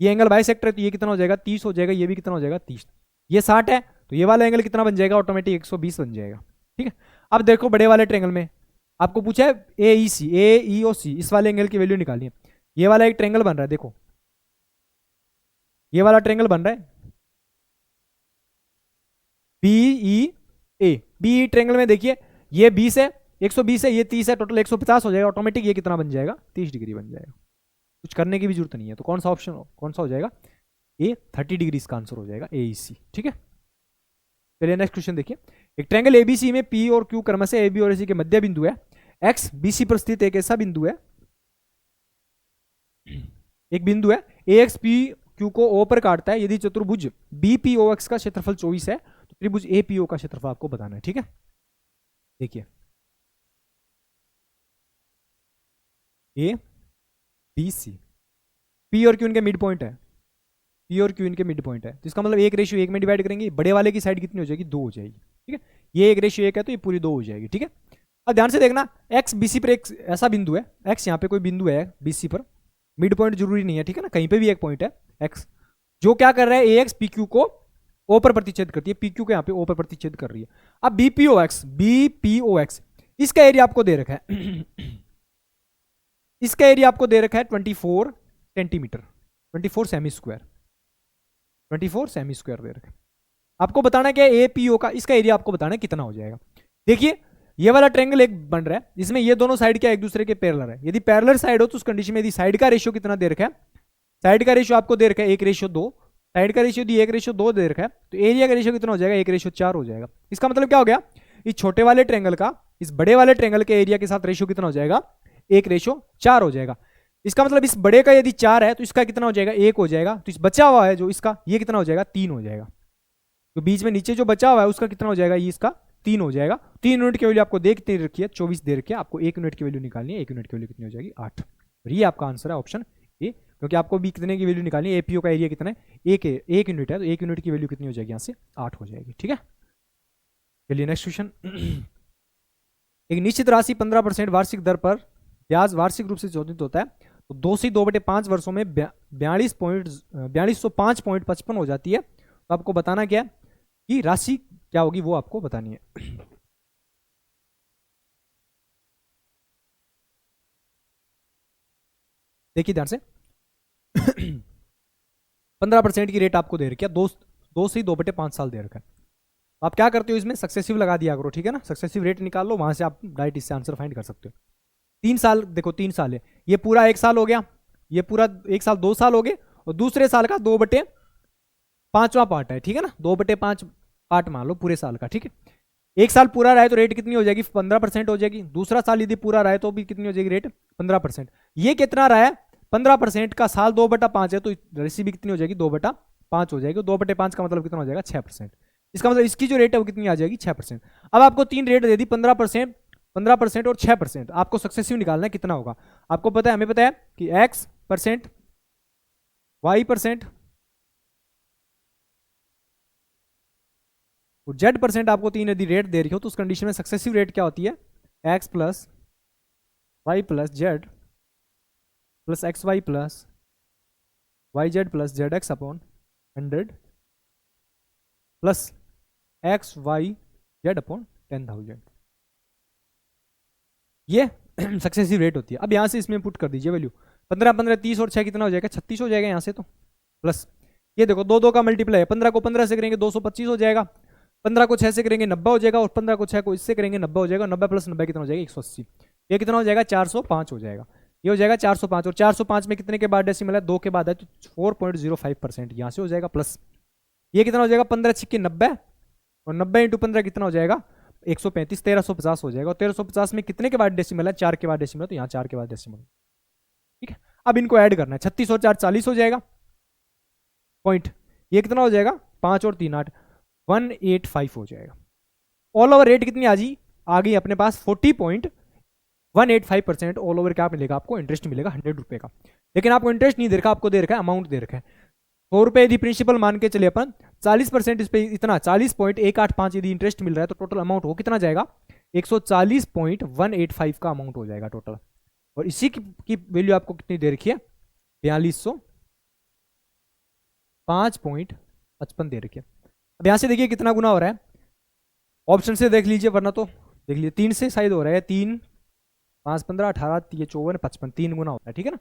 Speaker 1: ये एंगल बाइसेक्टर है तो ये कितना हो जाएगा, 30 हो जाएगा। ये भी कितना हो जाएगा, 30। ये 60 है तो ये वाला एंगल कितना बन जाएगा, ऑटोमेटिक 120 बन जाएगा, ठीक है। अब देखो बड़े वाले ट्रायंगल में आपको पूछा है AEOC, इस वाले एंगल की वैल्यू निकालनी है। ये वाला एक ट्रायंगल बन रहा है, देखो ये वाला ट्रायंगल बन रहा है BEA। BE ट्रायंगल में देखिए ये 20 है, 120 है, ये 30 है, टोटल 150 हो जाएगा। ऑटोमेटिक ये कितना बन जाएगा, 30 डिग्री बन जाएगा। कुछ करने की भी जरूरत नहीं है। तो कौन सा ऑप्शन, कौन सा हो जाएगा, ये 30 डिग्री इसका आंसर हो जाएगा, AEC, ठीक है। चलिए नेक्स्ट क्वेश्चन देखिए। एक ट्रायंगल ABC में P और Q क्रम से AB और AC के मध्य बिंदु है। X BC पर स्थित एक ऐसा बिंदु है, एक बिंदु है AX PQ को O पर काटता है। यदि चतुर्भुज BPOX का क्षेत्रफल 24 है तो त्रिभुज APO का क्षेत्रफल आपको बताना है, ठीक है। देखिए ABC, P और Q इनके मिड पॉइंट है, P और Q इनके मिड पॉइंट है, तो इसका मतलब 1:1 में डिवाइड करेंगे, बड़े वाले की साइड कितनी हो जाएगी, 2 हो जाएगी, ठीक है। ये 1:1 है तो ये पूरी 2 हो जाएगी, ठीक है। अब ध्यान से देखना, एक्स बीसी पर एक ऐसा बिंदु है, एक्स यहाँ पे कोई बिंदु है बीसी पर, मिड पॉइंट जरूरी नहीं है, ठीक है ना, कहीं पे भी एक पॉइंट है एक्स, जो क्या कर रहा है, ए एक्स पी क्यू को ओ पर प्रतिच्छेद करती है, पी क्यू को यहाँ पे ओ पर प्रतिच्छेद कर रही है। अब बीपीओ एक्स इसका एरिया आपको दे रखा है इसका एरिया आपको दे रखा है 24 centimetre, 24 cm square, 24 cm square दे रखा है। आपको बताना है कि एपीओ का इसका एरिया आपको बताना है कितना हो जाएगा। देखिए ये वाला ट्रायंगल एक बन रहा है, इसमें ये दोनों साइड क्या एक दूसरे के पैरेलल है, यदि पैरेलल साइड हो तो उस कंडीशन में यदि साइड का रेशियो कितना दे रखा है, साइड का रेशियो आपको दे रखा है 1:2, साइड का रेशियो यदि 1:2 दे रखा है तो एरिया का रेशियो कितना हो जाएगा, 1:4 हो जाएगा। इसका मतलब क्या हो गया, इस छोटे वाले ट्रायंगल का इस बड़े वाले ट्रायंगल के एरिया के साथ रेशियो कितना हो जाएगा, 1:4 हो जाएगा। इसका मतलब इस बड़े का यदि 4 है तो इसका कितना हो जाएगा, 1 हो जाएगा। तो इस बचा हुआ है जो इसका, ये कितना हो जाएगा, 3 हो जाएगा। तो बीच में नीचे जो बचा हुआ है उसका कितना हो जाएगा, ये इसका 3 हो जाएगा। 3 यूनिट की वैल्यू आपको दे कितनी रखी है, 24 दे रखी है, आपको 1 यूनिट की वैल्यू निकालनी है, 1 यूनिट की वैल्यू कितनी हो जाएगी, 8। और ये आपका आंसर है ऑप्शन ए, क्योंकि आपको बी कितने की वैल्यू निकालनी है, एपीओ का एरिया कितना है, 1 यूनिट है, तो 1 यूनिट की वैल्यू कितनी हो जाएगी, यहाँ से 8 हो जाएगी। ठीक है, चलिए नेक्स्ट क्वेश्चन। एक निश्चित राशि 15% वार्षिक दर पर ब्याज वार्षिक रूप से शोधित होता है, तो 2 से 2/5 वर्षों में 4205.55 हो जाती है। तो आपको बताना क्या है कि राशि क्या होगी, वो आपको बतानी है। देखिए ध्यान से 15% की रेट आपको दे रखी है, 2 से 2/5 साल दे रखा है। आप क्या करते हो, इसमें सक्सेसिव लगा दिया करो, ठीक है ना, सक्सेसिव रेट निकाल लो, वहां से आप डायरेक्ट इससे आंसर फाइंड कर सकते हो। 3 साल, देखो 3 साल है, ये पूरा 1 साल हो गया, ये पूरा 1 साल 2 साल हो गए, और दूसरे साल का 2/5वां पार्ट है, ठीक है ना, 2/5 पार्ट मान लो पूरे साल का। ठीक है, 1 साल पूरा रहा है तो रेट कितनी हो जाएगी, 15% हो जाएगी। दूसरा साल यदि पूरा रहा है तो भी कितनी हो जाएगी रेट, 15%। ये कितना रहा है, 15% का साल 2/5 है, तो राशि भी कितनी हो जाएगी, 2/5 हो जाएगी। 2/5 का मतलब कितना हो जाएगा, 6%। इसका मतलब इसकी जो रेट है वो कितनी आ जाएगी, 6%। अब आपको 3 रेट दे दी, 15%, 15% और 6%। आपको सक्सेसिव निकालना है कितना होगा। आपको पता है, हमें पता है कि x%, y% और z% आपको 3 यदि रेट दे रही हो तो उस कंडीशन में सक्सेसिव रेट क्या होती है, x plus y plus z plus x y plus y z plus z x upon 100 plus x y z upon 10,000। ये सक्सेसिव रेट होती है। अब यहां से इसमें पुट कर दीजिए वैल्यू, 15 15 30 और 6 कितना हो जाएगा, 36 हो जाएगा यहाँ से। तो प्लस ये देखो 2 का मल्टीप्लाई है, 15 को 15 से करेंगे 225 हो जाएगा, 15 को 6 से करेंगे 90 हो जाएगा, और 15 को 6 को इससे करेंगे 90 हो जाएगा। 90 प्लस 90 कितना हो जाएगा, 180। ये कितना हो जाएगा, 405 हो जाएगा। ये हो जाएगा 405, और 405 में कितने के बाद डेसिमल है, 2 के बाद है, तो 4.05% यहाँ से हो जाएगा। प्लस ये कितना हो जाएगा, 15 छिक्के 90, और 90 × 15 कितना हो जाएगा, 135, 1350 हो जाएगा। और 1350 में कितने के बाद डेसिमल है, 4 के बाद डेसिमल है, तो यहाँ 4 के बाद डेसिमल। ठीक है, अब इनको ऐड करना है, 36 और 4 40 हो जाएगा पॉइंट। ये कितना हो जाएगा, 5 और 3 8, 185 हो जाएगा। ऑल ओवर रेट कितनी आ गई अपने पास, 40.185%। ऑल ओवर क्या मिलेगा आपको, इंटरेस्ट मिलेगा 100 रुपए का। लेकिन आपको इंटरेस्ट नहीं दे रखा, आपको दे रखा है अमाउंट दे रखा है 100 रुपए यदि प्रिंसिपल मान के चले अपन, 40% इस पे इतना 40.185 यदि इंटरेस्ट मिल रहा है, तो टोटल अमाउंट हो कितना जाएगा, 140.185 का अमाउंट हो जाएगा टोटल। और इसी की वैल्यू आपको कितनी दे रखी है, 4205.55 दे रखी है। अब यहां से देखिए कितना गुना हो रहा है, ऑप्शन से देख लीजिए, वरना तो देख लीजिए 3 से शायद हो रहा है, 3 5 15 18 54 55, 3 गुना होता है। ठीक है ना,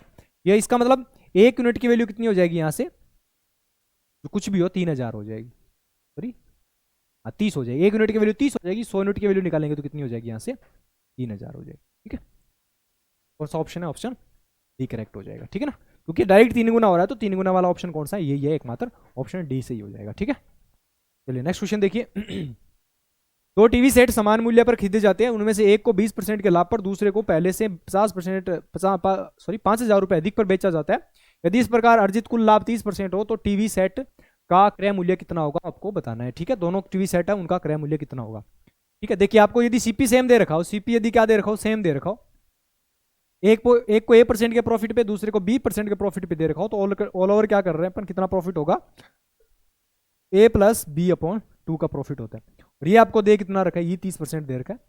Speaker 1: ये इसका मतलब 1 यूनिट की वैल्यू कितनी हो जाएगी, यहाँ से तो कुछ भी हो 3000 हो जाएगी, सॉरी 30 हो जाएगी। 1 यूनिट की वैल्यू 30 हो जाएगी, 100 यूनिट की वैल्यू निकालेंगे तो कितनी हो जाएगी, यहाँ से 3000 हो जाएगी। ठीक है, कौन सा ऑप्शन है, ऑप्शन डी करेक्ट हो जाएगा। ठीक है ना, क्योंकि डायरेक्ट 3 गुना हो रहा है, तो 3 गुना वाला ऑप्शन कौन सा है, यही है एकमात्र, ऑप्शन डी से ही हो जाएगा। ठीक है, चलिए नेक्स्ट क्वेश्चन देखिए। 2 टीवी सेट समान मूल्य पर खरीदे जाते हैं, उनमें से एक को 20% के लाभ पर, दूसरे को पहले से 5,000 रुपए अधिक पर बेचा जाता है। यदि इस प्रकार अर्जित कुल लाभ 30% हो तो टीवी सेट का क्रय मूल्य कितना होगा, आपको बताना है। ठीक है, दोनों टीवी सेट है, उनका क्रय मूल्य कितना होगा। ठीक है, देखिए आपको यदि सीपी सेम दे रखा हो, सीपी यदि क्या दे रखा हो, सेम दे रखा हो, एक को A% के प्रॉफिट पे, दूसरे को B% के प्रॉफिट पे दे रखा हो, तो ऑल ओवर क्या कर रहे हैं अपन, कितना प्रॉफिट होगा, A + B/2 का प्रॉफिट होता है। और ये आपको दे कितना रखा है, ये 30% दे रखा है,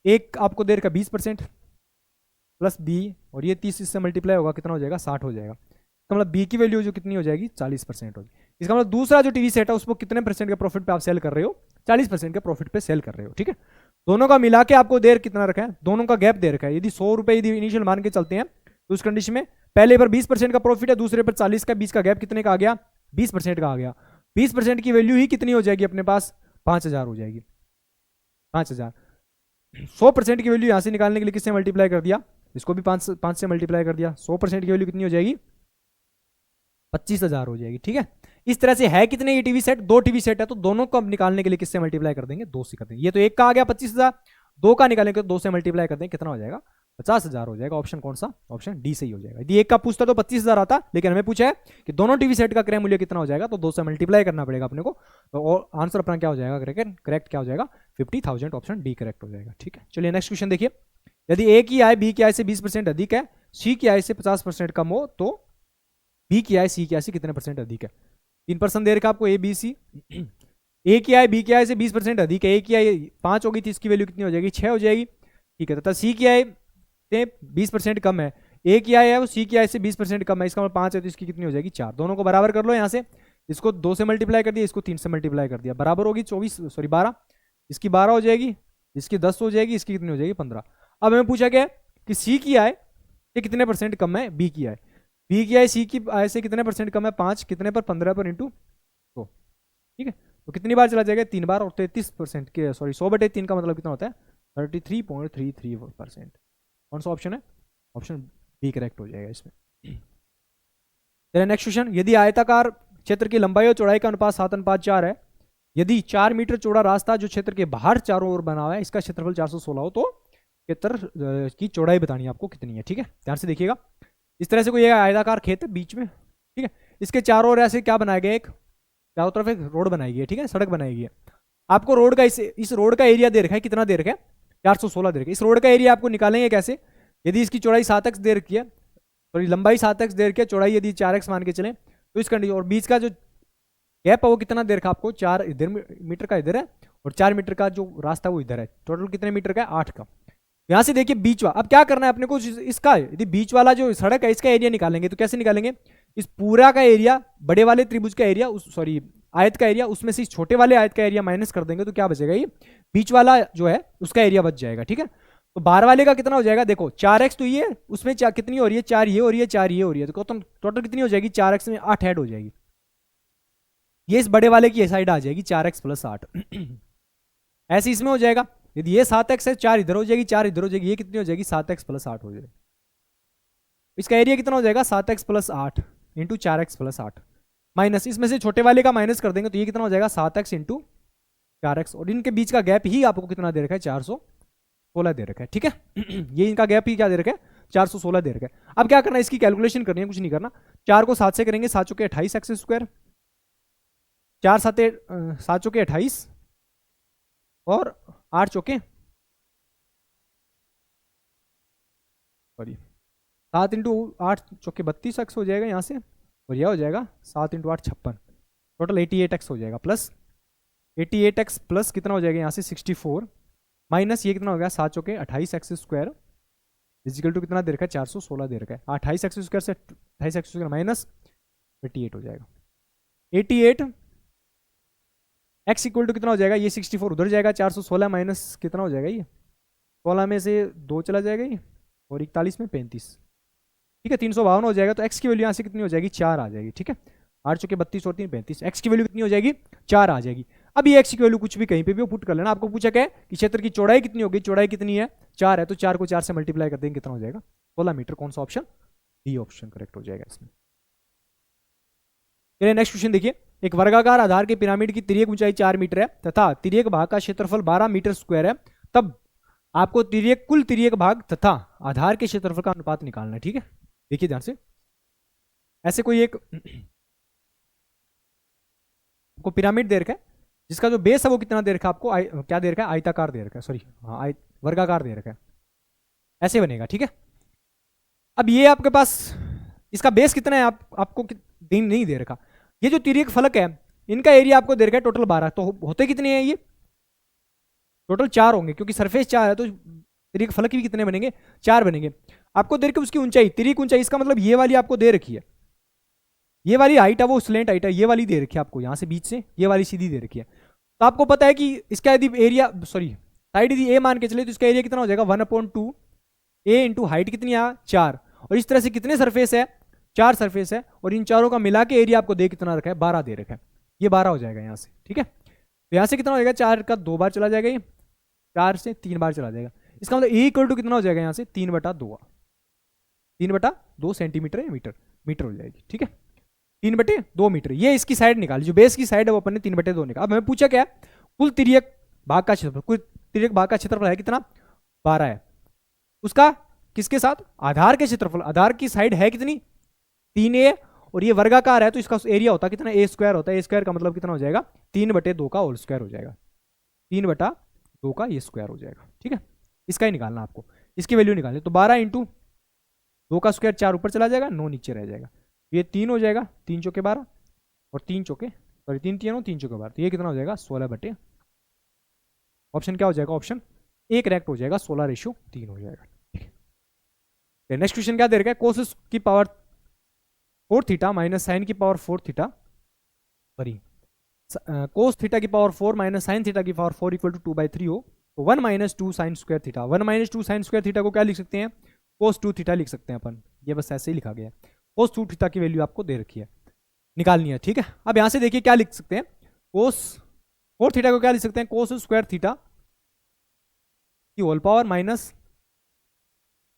Speaker 1: एक आपको दे रखा 20% प्लस बी, और ये 30 इससे मल्टीप्लाई होगा कितना हो जाएगा 60 हो जाएगा। इसका मतलब बी की वैल्यू जो कितनी हो जाएगी 40% होगी। इसका मतलब दूसरा जो टीवी सेट है उसको कितने परसेंट के प्रॉफिट पे आप सेल कर रहे हो, 40% के प्रॉफिट पे सेल कर रहे हो। ठीक है, दोनों का मिला के आपको देर कितना रखा है, दोनों का गैप दे रखा है। यदि 100 रुपए यदि इनिशियल मान के चलते हैं तो उस कंडीशन में पहले पर 20% का प्रॉफिट है, दूसरे पर 40 का, बीच का गैप कितने का आ गया 20% का आ गया। 20% की वैल्यू ही कितनी हो जाएगी अपने पास 5000 हो जाएगी। 5000 100% की वैल्यू यहां से निकालने के लिए किससे मल्टीप्लाई कर दिया, इसको भी 5 से मल्टीप्लाई कर दिया। 100% की वैल्यू कितनी हो जाएगी 25,000 हो जाएगी। ठीक है, इस तरह से है कितने ये टीवी सेट, 2 टीवी सेट है तो दोनों को निकालने के लिए किससे मल्टीप्लाई कर देंगे 2 से कर देंगे। ये तो एक का आ गया 25,000, 2 का निकालेंगे तो 2 से मल्टीप्लाई कर देंगे कितना हो जाएगा 50,000 हो जाएगा। ऑप्शन कौन सा, ऑप्शन डी सही हो जाएगा। यदि एक का पूछता तो 25,000 आता, लेकिन हमें पूछा है कि दोनों टीवी सेट का क्रय मूल्य कितना हो जाएगा तो 2 से मल्टीप्लाई करना पड़ेगा अपने को। तो आंसर अपना क्या हो जाएगा करेक्ट क्या हो जाएगा 50,000, ऑप्शन डी करेक्ट हो जाएगा। ठीक है, चलिए नेक्स्ट क्वेश्चन देखिए। यदि ए की आय बी की आय से 20% अधिक है, सी की आय से 50% कम हो तो बी की आय सी की आय से कितने परसेंट अधिक है। 3% दे रखा आपको ए बी सी। ए की आय बी की आय से 20% अधिक है, ए की आय 5 होगी तो इसकी वैल्यू कितनी हो जाएगी 6 हो जाएगी। ठीक है, तथा सी की आय से 20% कम है, ए की आय है वो सी की आय से 20% कम है, इसका मतलब 5 है तो इसकी कितनी हो जाएगी 4। दोनों को बराबर कर लो, यहाँ से इसको 2 से मल्टीप्लाई कर दिया, इसको 3 से मल्टीप्लाई कर दिया, बराबर होगी 12, इसकी 12 हो जाएगी, इसकी 10 हो जाएगी, इसकी कितनी हो जाएगी 15। अब हमें पूछा गया कि सी की आय ये कितने परसेंट कम है बी की आय, बी की आय सी की आय से कितने परसेंट कम है 5, कितने पर 15 पर इंटू 100। ठीक है, तो कितनी बार चला जाएगा 3 बार, और 33% के 100/3 का मतलब कितना होता है 33.33%। कौन सा ऑप्शन है, ऑप्शन बी करेक्ट हो जाएगा इसमें। चलिए नेक्स्ट क्वेश्चन। यदि आयताकार क्षेत्र की लंबाई और चौड़ाई का अनुपात 7:4 है, यदि 4 मीटर चौड़ा रास्ता जो क्षेत्र के बाहर चारों ओर बना हुआ है इसका क्षेत्रफल 416 हो तो क्षेत्र की चौड़ाई बतानी है आपको कितनी है। ठीक है, ध्यान से देखिएगा। इस तरह से कोई आयताकार खेत है बीच में, ठीक है, इसके चारों ओर ऐसे क्या बनाया गया, एक चारों तरफ एक रोड बनाई गई है, ठीक है, सड़क बनाई गई है। आपको रोड का इस रोड का एरिया दे रखा है, कितना दे रखा है 416 दे रखा है। इस रोड का एरिया आपको निकालेंगे कैसे, यदि इसकी चौड़ाई 7x दे रखी है, सॉरी लंबाई 7x दे रखी है, चौड़ाई यदि 4x मान के चलें तो इस कंडीशन, और बीच का जो गैप है वो कितना दे रखा है आपको 4 इधर मीटर का इधर है, और 4 मीटर का जो रास्ता वो इधर है, टोटल कितने मीटर का है 8 का। यहां से देखिए बीच वाला, अब क्या करना है अपने को, इसका यदि बीच वाला जो सड़क है इसका एरिया निकालेंगे तो कैसे निकालेंगे, इस पूरा का एरिया बड़े वाले त्रिभुज का एरिया, सॉरी आयत का एरिया, उसमें से इस छोटे वाले आयत का एरिया माइनस कर देंगे तो क्या बचेगा, ये बीच वाला जो है उसका एरिया बच जाएगा। ठीक है, तो 12 वाले का कितना हो जाएगा, देखो 4x तो ये उसमें कितनी हो रही है 4 ये हो रही है 4 ये हो रही है, तो टोटल कितनी हो जाएगी 4x में 8 ऐड हो जाएगी, ये इस बड़े वाले की साइड आ जाएगी 4x + 8। ऐसे इसमें हो जाएगा, यदि ये 7x है 4 इधर हो जाएगी 4 इधर हो जाएगी, ये कितनी हो जाएगी 7x + 8 हो जाएगी। इसका एरिया कितना हो जाएगा 7x + 8 इंटू 4x + 8 माइनस, इसमें से छोटे वाले का माइनस कर देंगे तो ये कितना हो जाएगा 7x इंटू 4x, और इनके बीच का गैप ही आपको कितना दे रखा है 416 दे रखा है। ठीक है, ये इनका गैप ही क्या दे रखा है 416 दे रखा है। अब क्या करना है, इसकी कैलकुलेशन करनी है, कुछ नहीं करना, 4 को 7 से करेंगे 7 चौके 28x², 4 7 चौके 28 और 8 चौके, सॉरी 7 इंटू 8 चौके 32x हो जाएगा यहाँ से, और यह हो जाएगा 7 इंटू 8 56, टोटल 88x हो जाएगा, प्लस 88x प्लस कितना हो जाएगा यहाँ से 64 माइनस ये कितना हो गया 7 चौके 28x² इजिकल टू कितना दे रखा है 416 दे रखा है, 28x² से 28x² माइनस 88 हो जाएगा। 88 x इक्वल टू कितना हो जाएगा, ये 64 उधर जाएगा, 416 माइनस कितना हो जाएगा, ये 16 में से 2 चला जाएगा ये, और 41 में 35, ठीक है 352 हो जाएगा। तो x की वैल्यू यहाँ से कितनी हो जाएगी 4 आ जाएगी। ठीक है, 8 चौके 32 और 3 35, x की वैल्यू कितनी हो जाएगी 4 आ जाएगी। अब ये x की वैल्यू कुछ भी कहीं पे भी पुट कर लेना। आपको पूछा क्या है कि क्षेत्र की चौड़ाई कितनी होगी, चौड़ाई कितनी है 4 है, तो 4 को 4 से मल्टीप्लाई कर देंगे कितना हो जाएगा 16 मीटर। कौन सा ऑप्शन, डी ऑप्शन करेक्ट हो जाएगा इसमें। चलिए नेक्स्ट क्वेश्चन देखिए। एक वर्गाकार आधार के पिरामिड की तिर्यक ऊंचाई 4 मीटर है तथा तिर्यक भाग का क्षेत्रफल 12 मीटर स्क्वायर है, तब आपको कुल तिर्यक भाग तथा आधार के क्षेत्रफल का अनुपात निकालना है। ठीक है, देखिए ध्यान से, ऐसे कोई एक को पिरामिड दे रखा है जिसका जो बेस है वो कितना दे रखा है आपको, क्या दे रखा है आयताकार दे रखा है, सॉरी हाँ वर्गाकार दे रखा है, ऐसे बनेगा। ठीक है, अब ये आपके पास इसका बेस कितना है आपको नहीं दे रखा। ये जो तिर्यक फलक है इनका एरिया आपको दे रखा है टोटल 12, तो होते कितने हैं ये टोटल 4 होंगे क्योंकि सरफेस 4 है, तो तिर्यक फलक भी कितने बनेंगे, 4 बनेंगे। आपको दे रखी उसकी ऊंचाई, तिर्यक ऊंचाई, इसका मतलब ये वाली आपको दे रखी है, ये वाली हाइट है वो स्लेंट हाइट है, ये वाली दे रखी है आपको, यहाँ से बीच से ये वाली सीधी दे रखी है। तो आपको पता है कि इसका यदि एरिया, सॉरी साइड यदि ए मान के चले तो इसका एरिया कितना हो जाएगा 1/2 ए इंटू हाइट कितनी है 4, और इस तरह से कितने सरफेस है, 4 सरफेस है, और इन चारों का मिला के एरिया आपको दे कितना रखा है 12 दे रखा है, ये 12 हो जाएगा यहाँ से। ठीक है, तो यहाँ से कितना हो जाएगा 4 का 2 बार चला जाएगा, ये 4 से 3 बार चला जाएगा, इसका मतलब ए इक्वल टू कितना हो जाएगा यहाँ से 3/2, 3/2 सेंटीमीटर या मीटर, मीटर हो जाएगी। ठीक है, 3/2 मीटर, ये इसकी साइड निकाली, जो बेस की साइड है वो अपन ने 3/2 निकाला। अब हमें पूछा क्या है, कुल तिर्यक भाग का क्षेत्रफल, कुल तिर्यक भाग का क्षेत्रफल है कितना 12 है, उसका किसके साथ, आधार के क्षेत्रफल, आधार की साइड है कितनी 3a, और ये वर्गाकार है तो इसका एरिया होता है कितना a स्क्वायर होता है, a स्क्वायर का मतलब कितना हो जाएगा 3/2 का होल स्क्वायर हो जाएगा, 3/2 का ये स्क्वायर हो जाएगा। ठीक है, इसका ही निकालना आपको, इसकी वैल्यू निकालनी, तो 12 इंटू 2 का स्क्वायर, 4 ऊपर चला जाएगा 9 नीचे रह जाएगा, ये 3 हो जाएगा, 3 चौके 12 और 3 चौके, सॉरी 3 3 3 चौके 12, तो ये कितना हो जाएगा 16/, ऑप्शन क्या हो जाएगा, ऑप्शन ए करेक्ट हो जाएगा, 16:3 हो जाएगा। नेक्स्ट क्वेश्चन क्या दे रखा है, कोस की पावर 4 थीटा माइनस साइन की power 4 theta, sorry cos theta की पावर 4 माइनस साइन थीटा की पावर 4 इक्वल टू 2/3 हो, तो 1 - 2 sign square theta, 1 - 2 sign square theta को क्या लिख सकते हैं, कोस 2 थीटा लिख सकते हैं अपन, ये बस ऐसे ही लिखा गया है। कोस 2 थीटा की वैल्यू आपको दे रखी है, निकालनी है। ठीक है, अब यहां से देखिए क्या लिख सकते हैं, कोस 4 थीटा को क्या लिख सकते हैं, कोस स्क्वायर थीटा की whole power minus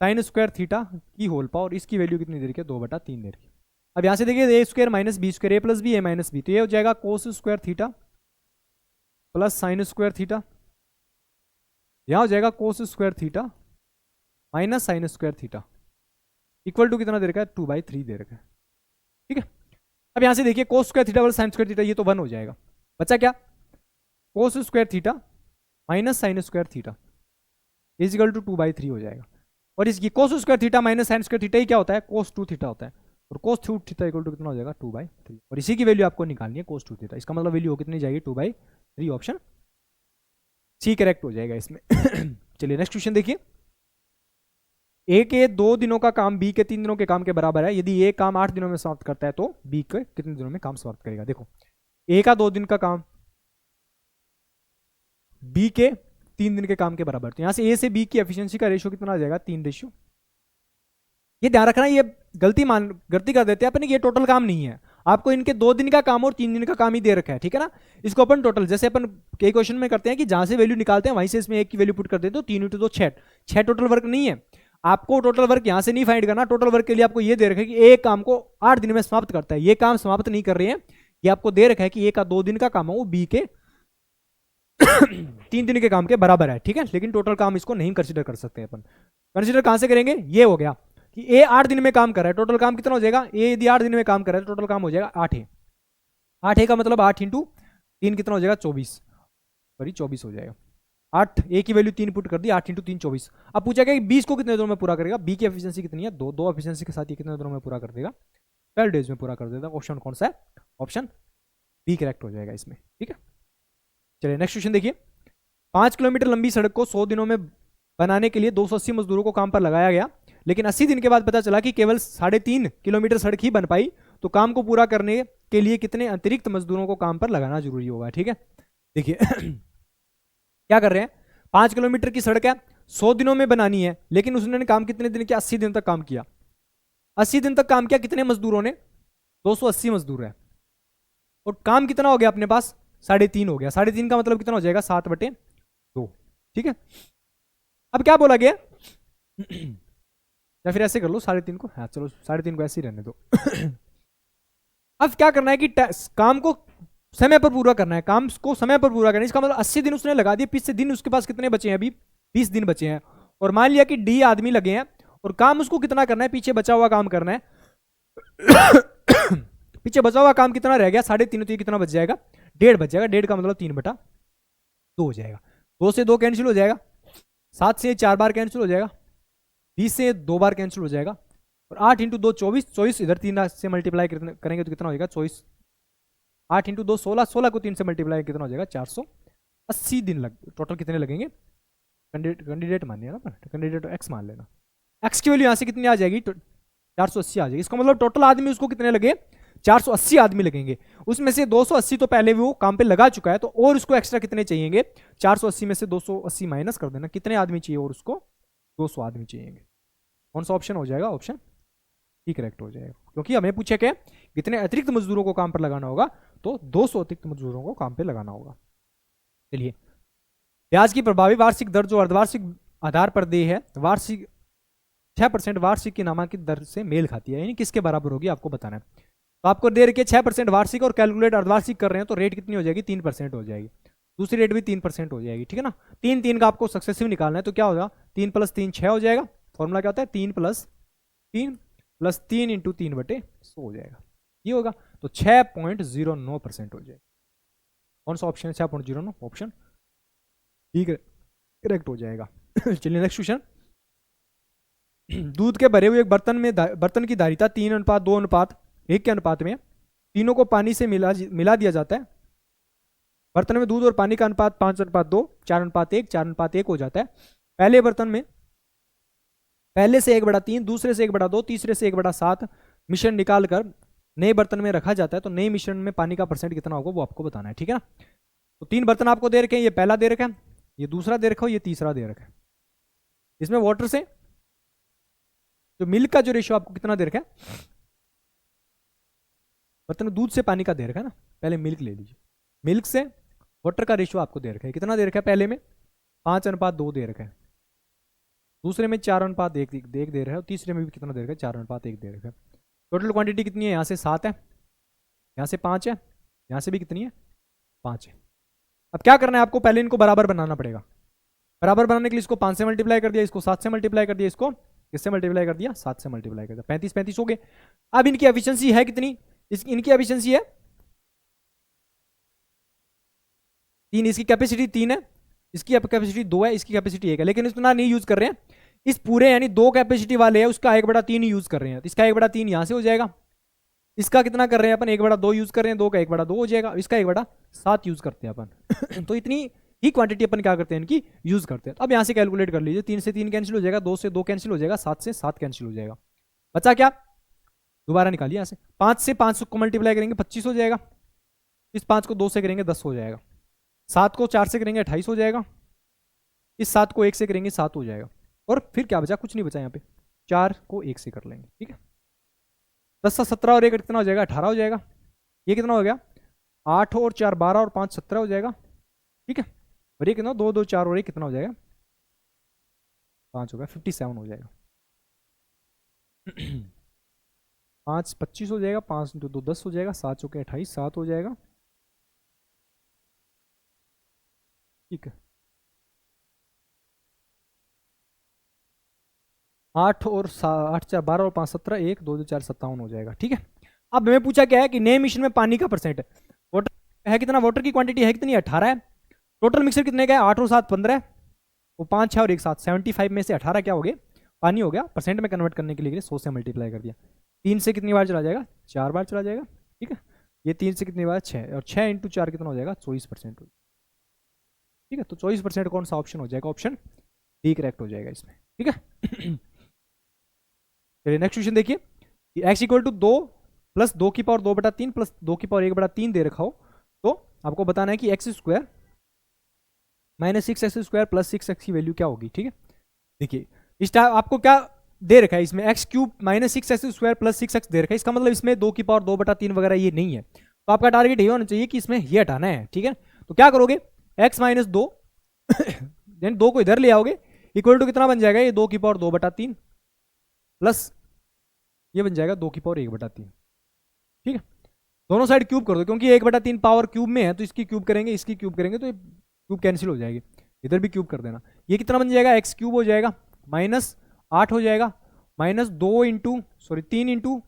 Speaker 1: sine square theta की होल पावर, इसकी वैल्यू कितनी दे रखी है 2/3 दे रखी है। अब यहां से देखिए a square minus b square, a plus b a minus b, तो ये हो जाएगा cos square theta plus sine square theta, यहां हो जाएगा cos square theta minus sine square theta equal to कितना दे रखा है 2/3 दे रखा है। ठीक है, अब यहां से देखिए cos square theta plus sine square theta, ये तो 1 हो जाएगा, बचा क्या cos square theta minus sine square theta is equal to 2/3 हो जाएगा, और इसकी cos square theta minus sine square theta ही क्या होता है कोस 2 थीटा होता है, और कोस 2 थीटा इक्वल टू कितना हो जाएगा 2/3, और इसी की वैल्यू आपको निकालनी है कोस 2 थीटा, इसका मतलब वैल्यू कितनी जाएगी 2/3, ऑप्शन सी करेक्ट हो जाएगा इसमें। चलिए नेक्स्ट क्वेश्चन देखिए, ए के 2 दिनों का काम बी के 3 दिनों के काम के बराबर है, यदि ए काम 8 दिनों में समाप्त करता है तो बी के कितने दिनों में काम समाप्त करेगा। देखो ए का 2 दिन का काम बी के 3 दिन के काम के बराबर, तो यहां से ए से बी की एफिशिएंसी का रेशियो कितना आ जाएगा 3 ये ध्यान रखना, ये गलती कर देते हैं अपन, ये टोटल काम नहीं है, आपको इनके 2 दिन का काम और 3 दिन का काम ही दे रखा है। ठीक है ना, इसको अपन टोटल, जैसे अपन कई क्वेश्चन में करते हैं कि जहां से वैल्यू निकालते हैं वहीं से इसमें एक की वैल्यू पुट कर देते हैं, तो 3 × 2 6 टोटल वर्क नहीं है, आपको टोटल वर्क यहां से नहीं फाइंड करना, टोटल वर्क के लिए आपको ये दे रखा है कि एक काम को 8 दिन में समाप्त करता है, ये काम समाप्त नहीं कर रहे हैं, ये आपको दे रखा है कि ए का 2 दिन का काम है वो बी के 3 दिन के काम के बराबर है। ठीक है, लेकिन टोटल काम इसको नहीं कंसिडर कर सकते अपन, कंसिडर कहां से करेंगे, ये हो गया कि ए 8 दिन में काम कर रहा है, टोटल काम कितना हो जाएगा, ए यदि 8 दिन में काम कर रहा है तो टोटल काम हो जाएगा 8 है, 8 है का मतलब 8 × 3 कितना हो जाएगा 24, सॉरी 24 हो जाएगा, 8 ए की वैल्यू 3 पुट कर दी, 8 × 3 24। अब पूछा गया कि 20 को कितने दिनों में पूरा करेगा, बी की एफिशिएंसी कितनी है 2 एफिशिएंसी के साथ ये कितने दिनों में पूरा कर देगा 12 डेज में पूरा कर देगा। ऑप्शन कौन सा है, ऑप्शन बी करेक्ट हो जाएगा इसमें। ठीक है, चलिए नेक्स्ट क्वेश्चन देखिए, 5 किलोमीटर लंबी सड़क को 100 दिनों में बनाने के लिए 280 मजदूरों को काम पर लगाया गया, लेकिन 80 दिन के बाद पता चला कि केवल 3.5 किलोमीटर सड़क ही बन पाई, तो काम को पूरा करने के लिए कितने अतिरिक्त मजदूरों को काम पर लगाना जरूरी होगा। ठीक है, देखिए क्या कर रहे हैं, 5 किलोमीटर की सड़क है 100 दिनों में बनानी है, लेकिन उसने काम कितने दिन किया 80 दिन तक काम किया, 80 दिन तक काम किया, कितने मजदूरों ने 280 मजदूर है, और काम कितना हो गया अपने पास 3.5 हो गया, 3.5 का मतलब कितना हो जाएगा 7/2। ठीक है, अब क्या बोला गया या फिर ऐसे कर लो 3.5 को, हाँ चलो 3.5 को ऐसे ही रहने दो। अब क्या करना है कि काम को समय पर पूरा करना है, काम को समय पर पूरा करना है, इसका मतलब 80 दिन उसने लगा दिए, पीछे दिन उसके पास कितने बचे हैं, अभी 20 दिन बचे हैं, और मान लिया कि डी आदमी लगे हैं और काम उसको कितना करना है, पीछे बचा हुआ काम करना है। पीछे बचा हुआ काम कितना रह गया 3.5, तो ये कितना बच जाएगा 1.5 बच जाएगा, 1.5 का मतलब 3/2 हो जाएगा, 2 से 2 कैंसिल हो जाएगा, 7 से 4 बार कैंसिल हो जाएगा, 20 से 2 बार कैंसिल हो जाएगा, और 8 × 2 24, 24 इधर 3 से मल्टीप्लाई करेंगे तो कितना हो जाएगा 24, 8 × 2 16, 16 को 3 से मल्टीप्लाई कितना हो जाएगा 400, 80 दिन लग, टोटल कितने लगेंगे, कैंडिडेट मानिए ना, कैंडिडेट एक्स मान लेना, एक्स की वैल्यू यहाँ से कितनी आ जाएगी, 480 आ जाएगी। इसका मतलब टोटल आदमी उसको कितने लगे, 480 आदमी लगेंगे। उसमें से 280 तो पहले वो काम पे लगा चुका है, तो और उसको एक्स्ट्रा कितने चाहिए, 480 में से 280 माइनस कर देना, कितने आदमी चाहिए और उसको 200 आदमी चाहिए। कौन सा ऑप्शन हो जाएगा, ऑप्शन डी करेक्ट हो जाएगा, क्योंकि हमें पूछे कि कितने अतिरिक्त मजदूरों को काम पर लगाना होगा, तो 200 अतिरिक्त मजदूरों को काम पे लगाना होगा। चलिए, ब्याज की प्रभावी वार्षिक दर जो अर्धवार्षिक आधार पर दी है, वार्षिक 6% वार्षिक की नामांकित दर से मेल खाती है, यानी किसके बराबर होगी आपको बताना है। तो आपको दे रखी है 6% वार्षिक और कैलकुलेट अर्धवार्षिक कर रहे हैं, तो रेट कितनी हो जाएगी, 3% हो जाएगी। दूसरी रेट भी 3% हो जाएगी, ठीक है ना। 3 का आपको सक्सेसिव निकालना है, तो क्या होगा, 3 + 3 6 हो जाएगा। फॉर्मूला क्या होता है, 3 + 3 + 3 × 3/100 हो जाएगा, ये होगा। तो 6.09% हो जाएगा। कौन सा ऑप्शन है, 6.09 ऑप्शन ठीक है, करेक्ट हो जाएगा। चलिए नेक्स्ट क्वेश्चन। दूध के भरे हुए एक बर्तन की धारिता 3:2:1 के अनुपात में तीनों को पानी से मिला दिया जाता है। बर्तन में दूध और पानी का अनुपात 5:2, 4:1, 4:1 हो जाता है। पहले बर्तन में पहले से 1/3, दूसरे से 1/2, तीसरे से 1/7 मिश्रण निकाल कर नए बर्तन में रखा जाता है, तो नए मिश्रण में पानी का परसेंट कितना होगा वो आपको बताना है, ठीक है ना। तो 3 बर्तन आपको दे रखे हैं, ये पहला दे रखा है, ये दूसरा दे रखा है, ये तीसरा दे रखा है। इसमें वाटर से जो मिल्क का जो रेशियो आपको कितना दे रखा है, बर्तन में दूध से पानी का दे रखा है ना, पहले मिल्क ले लीजिए। मिल्क से वाटर का रेशियो आपको दे रखा है, कितना दे रखा है, पहले में 5:2 दे रखा है, दूसरे में 4:1 दे रहा है, और तीसरे में भी कितना दे रखा है, 4:1 दे रखा है। टोटल क्वांटिटी कितनी है, यहाँ से 7 है, यहाँ से 5 है, यहाँ से भी कितनी है, 5 है। अब क्या करना है आपको, पहले इनको बराबर बनाना पड़ेगा। बराबर बनाने के लिए इसको 5 से मल्टीप्लाई कर दिया, इसको 7 से मल्टीप्लाई कर दिया, इसको किससे मल्टीप्लाई कर दिया, 7 से मल्टीप्लाई कर दिया, 35 हो गए। अब इनकी एफिशिएंसी है कितनी, इनकी एफिशिएंसी है 3, इसकी कैपेसिटी 3 है, इसकी कैपेसिटी 2 है, इसकी कैपेसिटी 1 है, लेकिन इतना नहीं यूज कर रहे हैं। इस पूरे यानी 2 कैपेसिटी वाले है उसका 1/3 यूज कर रहे हैं, तो इसका 1/3 यहां से हो जाएगा। इसका कितना कर रहे हैं अपन, 1/2 यूज कर रहे हैं, 2 का 1/2 हो जाएगा, इसका 1/7 यूज करते हैं अपन। तो इतनी ही क्वांटिटी अपन क्या करते हैं, इनकी यूज करते हैं। तो अब यहां से कैलकुलेट कर लीजिए, 3 से 3 कैंसिल हो जाएगा, 2 से 2 कैंसिल हो जाएगा, 7 से 7 कैंसिल हो जाएगा। बचा क्या, दोबारा निकालिए यहाँ से, 5 से 5 को मल्टीप्लाई करेंगे 25 हो जाएगा, इस 5 को 2 से करेंगे 10 हो जाएगा, 7 को 4 से करेंगे 28 हो जाएगा, इस 7 को 1 से करेंगे 7 हो जाएगा, और फिर क्या बचा, कुछ नहीं बचा यहाँ पे, 4 को 1 से कर लेंगे, ठीक है। 10 से 17 और 1 कितना हो जाएगा, 18 हो जाएगा। ये कितना हो गया, 8 और 4 12 और 5 17 हो जाएगा, ठीक है। और ये कितना, 2 2 4 और 1 कितना हो जाएगा, 5 हो गया, 57 हो जाएगा। 5 25 हो जाएगा, 5 × 2 10 हो जाएगा, 7 चौके 28, 7 हो जाएगा, ठीक है। 8 और 8 4 12 और 5 17, 1 2 2 4 57 हो जाएगा, ठीक है। अब हमें पूछा क्या है कि नए मिश्रण में पानी का परसेंट है, वाटर है कितना, वाटर की क्वांटिटी है कितनी, 18 है। टोटल मिक्सर कितने का है, 8 और 7 15, वो 5 6 और 1 7, 75 में से 18 क्या हो गया, पानी हो गया। परसेंट में कन्वर्ट करने के लिए 100 से मल्टीप्लाई कर दिया। 3 से कितनी बार चला जाएगा, 4 बार चला जाएगा, ठीक है। ये 3 से कितनी बार, 6, और 6 × 4 कितना हो जाएगा, 24%, ठीक है। तो 24% कौन सा ऑप्शन हो जाएगा, ऑप्शन डी करेक्ट हो जाएगा इसमें, ठीक है। चलिए नेक्स्ट क्वेश्चन देखिए, x = 2 + 2 की पावर 2/3 + 2 की पावर 1/3 दे रखा हो, तो आपको बताना है कि x² - 6x² + 6x की वैल्यू क्या होगी, ठीक है। देखिए इस टाइम आपको क्या दे रखा है, इसमें x³ - 6x² + 6x दे रखा है, इसका मतलब इसमें 2 की पावर 2/3 वगैरह ये नहीं है। तो आपका टारगेट ये होना चाहिए कि इसमें ये हटाना है, ठीक है। तो क्या करोगे, x - 2 यानी 2 को इधर ले आओगे, इक्वल टू कितना बन जाएगा, ये 2 की पावर 2/3 प्लस ये बन जाएगा 2 की पावर 1/3, ठीक है। दोनों साइड क्यूब कर दो, क्योंकि 1/3 पावर क्यूब में है, तो इसकी क्यूब करेंगे, इसकी क्यूब करेंगे, तो क्यूब कैंसिल हो जाएगी, इधर भी क्यूब कर देना। ये कितना बन जाएगा, x³ हो जाएगा, -8 हो जाएगा, -3 ×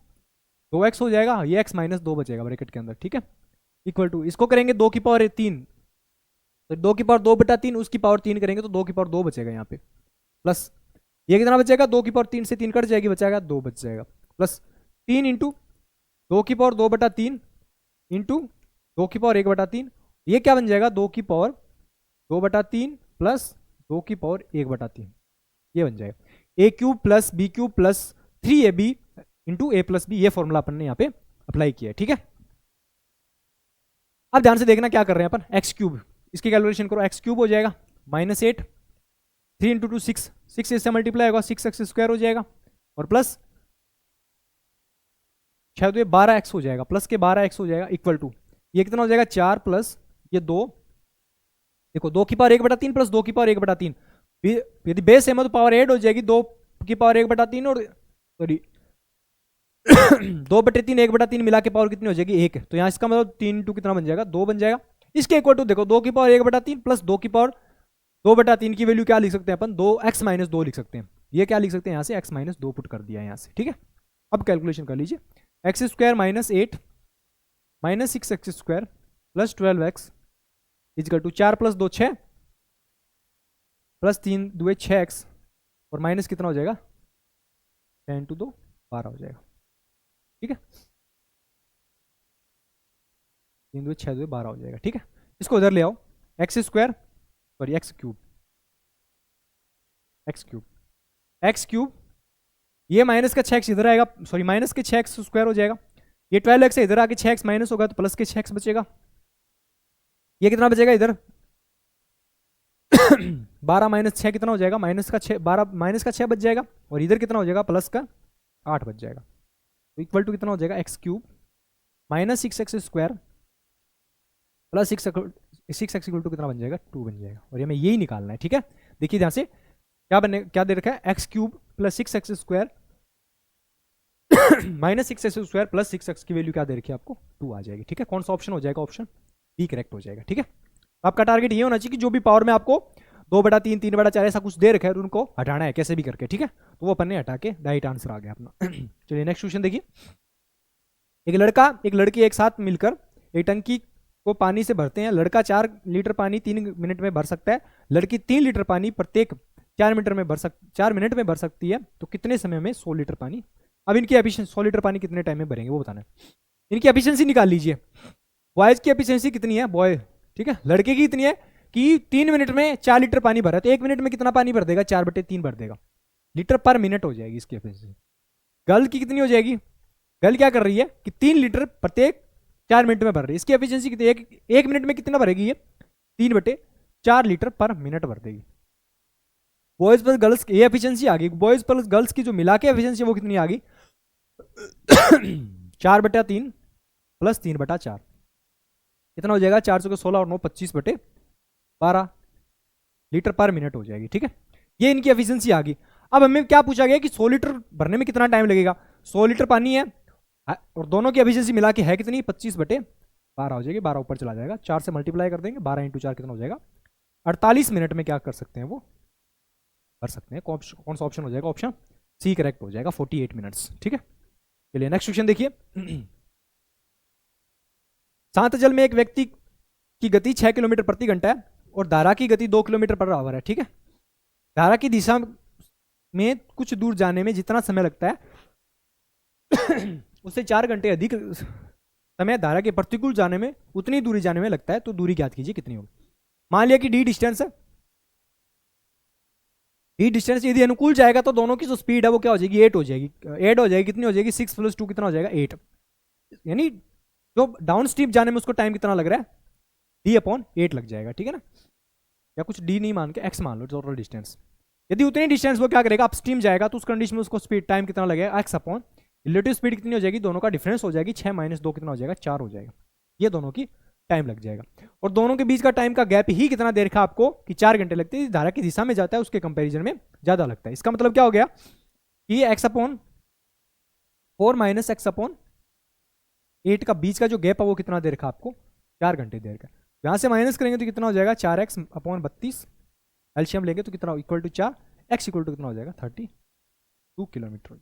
Speaker 1: 2x हो जाएगा, ये x - 2 बचेगा ब्रैकेट के अंदर, ठीक है। इक्वल टू इसको करेंगे 2 की पावर 3, तो 2 की पावर 2/3 उसकी पावर 3 करेंगे, तो 2 की पावर 2 बचेगा यहाँ पे, प्लस ये कितना बचेगा, 2 की पावर 3 से 3 कट जाएगी, बचेगा 2 बच जाएगा, प्लस 3 × 2 की पावर 2/3 × 2 की पावर 1/3, ये क्या बन जाएगा, 2 की पावर 2/3 प्लस 2⁻1/3, ये बन जाएगा a³ plus b³ plus 3ab into a plus b. ये फॉर्मूला अपन ने यहाँ पे अप्लाई किया है, ठीक है। अब ध्यान से देखना क्या कर रहे हैं अपन, x³, इसकी कैलकुलेशन करो, x³ हो जाएगा -8, 3 इंटू 2 6, 6 इससे मल्टीप्लाई होगा 6x² हो जाएगा, और प्लस 6 तो ये 12x हो जाएगा, प्लस के 12x हो जाएगा, इक्वल टू ये कितना हो जाएगा 4 प्लस ये 2, देखो 2⁻1/3 प्लस 2⁻1/3, यदि बेस है तो पावर ऐड हो जाएगी 2⁻1/3 और सॉरी 2/3 1/3 मिला के पावर कितनी हो जाएगी 1, तो यहाँ इसका मतलब 3 इंटू कितना बन जाएगा 2 बन जाएगा। इसके इक्वल टू देखो 2⁻1/3 प्लस 2⁻2/3 की वैल्यू क्या लिख सकते हैं अपन, 2x-2 लिख सकते हैं, ये क्या लिख सकते हैं यहाँ से x-2 पुट कर दिया है यहाँ से, ठीक है। अब कैलकुलेशन कर लीजिए, x² -8 -6x² plus 12x equal to 4 plus 2 6 plus 3 2 6x और माइनस कितना हो जाएगा 10 इंटू 2 12 हो जाएगा, ठीक है। 3 2 6 2 12 हो जाएगा, ठीक है। इसको उधर ले आओ, x² सॉरी x³ ये माइनस का 6x इधर आएगा, सॉरी माइनस के 6x² हो जाएगा, ये 12x है इधर आके 6x माइनस होगा तो प्लस के 6x बचेगा, ये कितना बचेगा इधर 12 - 6 कितना हो जाएगा माइनस का 6, 12 माइनस का 6 बच जाएगा, और इधर कितना हो जाएगा प्लस का 8 बच जाएगा, तो इक्वल टू कितना हो जाएगा x³ -6x² plus 6x equal to कितना बन जाएगा 2 बन जाएगा, और ये हमें यही निकालना है, ठीक है। देखिए ध्यान से क्या दे रखा है x³ plus 6x² -6x² plus 6x की वैल्यू क्या दे रखी है आपको 2 आ जाएगी, ठीक है। कौन सा ऑप्शन हो जाएगा, ऑप्शन बी करेक्ट हो जाएगा, ठीक है। आपका टारगेट ये होना चाहिए कि जो भी पावर में आपको 2/3 3/4 ऐसा कुछ दे रखा है उनको हटाना है कैसे भी करके, ठीक है। तो वो अपन ने हटा के राइट आंसर आ गया अपना। चलिए नेक्स्ट क्वेश्चन देखिए, एक लड़का एक लड़की एक साथ मिलकर एक टंकी को पानी से भरते हैं, लड़का 4 लीटर पानी 3 मिनट में भर सकता है, लड़की 3 लीटर पानी प्रत्येक 4 मिनट में भर सकती है, तो कितने समय में 100 लीटर पानी, अब इनकी एफिशिएंसी 100 लीटर पानी कितने टाइम में भरेंगे वो बताना है। इनकी एफिशिएंसी निकाल लीजिए, बॉयज की एफिशिएंसी कितनी है बॉय, ठीक है, लड़के की इतनी है कि 3 मिनट में 4 लीटर पानी भरा, तो 1 मिनट में कितना पानी भर देगा 4/3 भर देगा, लीटर पर मिनट हो जाएगी इसकी एफिशिएंसी। गर्ल की कितनी हो जाएगी, गर्ल क्या कर रही है कि 3 लीटर प्रत्येक 4 मिनट में भर रही है, इसकी एफिशिएंसी कितनी, एक मिनट में कितना भरेगी ये 3/4 लीटर पर मिनट भर देगी। बॉयज प्लस गर्ल्स ये एफिशिएंसी आ गई, बॉयज प्लस गर्ल्स की जो मिला के एफिशिएंसी वो कितनी आ गई 4/3 प्लस 3/4 कितना हो जाएगा 400 के 16 और 9 25/12 लीटर पर मिनट हो जाएगी, ठीक है। ये इनकी एफिशिएंसी आ गई। अब हमें क्या पूछा गया कि 100 लीटर भरने में कितना टाइम लगेगा, 100 लीटर पानी है और दोनों की एफिशिएंसी मिला के है कितनी 25/12 हो जाएगी, 12 ऊपर चला जाएगा, 4 से मल्टीप्लाई कर देंगे, 12 × 4 कितना हो जाएगा 48 मिनट में क्या कर सकते हैं वो कर सकते हैं। कौन सा ऑप्शन हो जाएगा, ऑप्शन सी करेक्ट हो जाएगा 48 मिनट्स, ठीक है। चलिए नेक्स्ट क्वेश्चन देखिए, शांत जल में एक व्यक्ति की गति 6 किलोमीटर प्रति घंटा है और धारा की गति 2 किलोमीटर पर आवर है, ठीक है। धारा की दिशा में कुछ दूर जाने में जितना समय लगता है उससे 4 घंटे अधिक समय धारा के प्रतिकूल जाने में उतनी दूरी जाने में लगता है, तो दूरी ज्ञात कीजिए कितनी होगी। मान लिया कि डी डिस्टेंस है, डी डिस्टेंस यदि अनुकूल जाएगा तो दोनों की जो स्पीड है वो क्या हो जाएगी 8 हो जाएगी, ऐड हो जाएगी, कितनी हो जाएगी 6 + 2 कितना हो जाएगा 8, यानी जो डाउन स्ट्रीम जाने में उसको टाइम कितना लग रहा है D/8 लग जाएगा, ठीक है ना, या कुछ D नहीं मान के x मान लो टोटल डिस्टेंस। यदि उतनी डिस्टेंस वो क्या करेगा अप स्ट्रीम जाएगा तो उस कंडीशन में उसको स्पीड टाइम कितना लगेगा x/ रिलेटिव स्पीड कितनी हो जाएगी, दोनों का डिफरेंस हो जाएगी 6 - 2 कितना हो जाएगा 4 हो जाएगा, ये दोनों की टाइम लग जाएगा। और दोनों के बीच का टाइम का गैप ही कितना दे रखा आपको कि 4 घंटे लगते हैं, धारा की दिशा में जाता है उसके कंपेरिजन में ज्यादा लगता है। इसका मतलब क्या हो गया कि x/4 - x/8 का बीच का जो गैप है वो कितना दे रखा आपको 4 घंटे दे रखा है। यहां से माइनस करेंगे तो कितना हो जाएगा 4x/32, एलसीएम लेंगे तो कितना equal to 4, x equal to कितना हो जाएगा 32 किलोमीटर।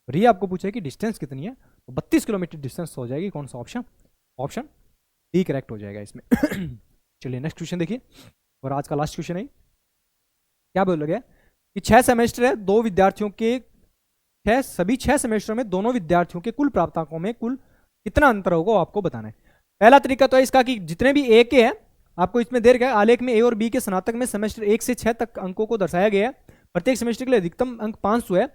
Speaker 1: और ये आपको पूछा है कि डिस्टेंस कितनी है, तो 32 किलोमीटर डिस्टेंस हो जाएगी। कौन सा ऑप्शन, ऑप्शन डी करेक्ट हो जाएगा इसमें। चलिए नेक्स्ट क्वेश्चन देखिए, और आज का लास्ट क्वेश्चन है, क्या बोला गया कि 6 सेमेस्टर है, 2 विद्यार्थियों के सभी 6 सेमेस्टर में दोनों विद्यार्थियों के कुल प्राप्तांकों में कुल कितना अंतर होगा आपको बताना है। पहला तरीका तो है इसका कि जितने भी ए के हैं आपको इसमें दे रखा है आलेख में ए और बी के स्नातक में सेमेस्टर 1 से 6 तक अंकों को दर्शाया गया है। प्रत्येक सेमेस्टर के लिए अधिकतम अंक 500 है,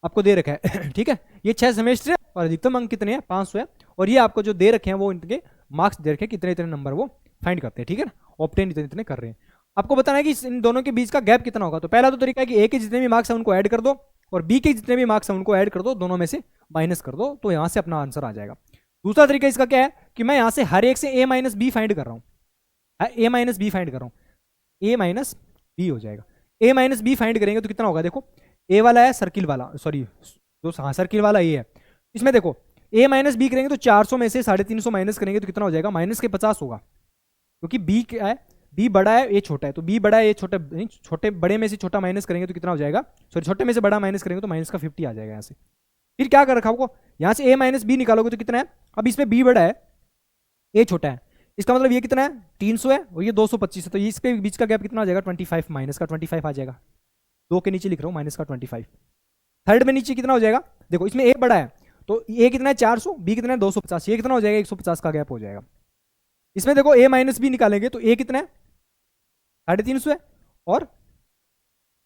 Speaker 1: आपको दे रखा है ठीक है। ये 6 सेमेस्टर है और अधिकतम अंक कितने हैं, 500 है। और ये आपको जो दे रखे हैं वो इनके मार्क्स दे रखे हैं, कितने इतने नंबर वो फाइंड करते हैं, ठीक है ना, ऑब्टेन इतने इतने कर रहे हैं। आपको बताना है कि इन दोनों के बीच का गैप कितना होगा। तो पहला तो तरीका है कि ए के जितने भी मार्क्स हैं उनको ऐड कर दो और बी के जितने भी मार्क्स हैं उनको ऐड कर दो, दोनों में से माइनस कर दो, तो यहां से अपना आंसर आ जाएगा। दूसरा तरीका इसका क्या है कि मैं यहां से हर एक से ए माइनस बी फाइंड कर रहा हूं, ए माइनस बी फाइंड कर रहा हूं, ए माइनस बी हो जाएगा। ए माइनस बी फाइंड करेंगे तो कितना होगा, देखो ए वाला है सर्किल वाला, सॉरी जो हाँ सर्किल वाला ये है, इसमें देखो ए माइनस बी करेंगे तो 400 में से 350 माइनस करेंगे तो कितना हो जाएगा, माइनस के 50 होगा, क्योंकि बी क्या है, बी बड़ा है ए छोटा है, तो बी बड़ा है ए छोटा, नहीं छोटे बड़े में से छोटा माइनस करेंगे तो कितना हो जाएगा, सॉरी छोटे में से बड़ा माइनस करेंगे तो माइनस का 50 आ जाएगा यहाँ से। फिर क्या कर रखा आपको, यहाँ से ए माइनस बी निकालोगे तो कितना है, अब इसमें बी बड़ा है ए छोटा है, इसका मतलब ये कितना है 300 है और ये 225 है, तो इसके बीच का गैप कितना आ जाएगा 25, माइनस का 25 आ जाएगा। दो के नीचे लिख रहा हूँ माइनस का 25। थर्ड में नीचे कितना हो जाएगा, देखो इसमें ए बड़ा है तो ए कितना है 400, बी कितना है 250, ये कितना हो जाएगा 150 का गैप हो जाएगा। इसमें देखो ए माइनस बी निकालेंगे तो ए कितना है 350 है और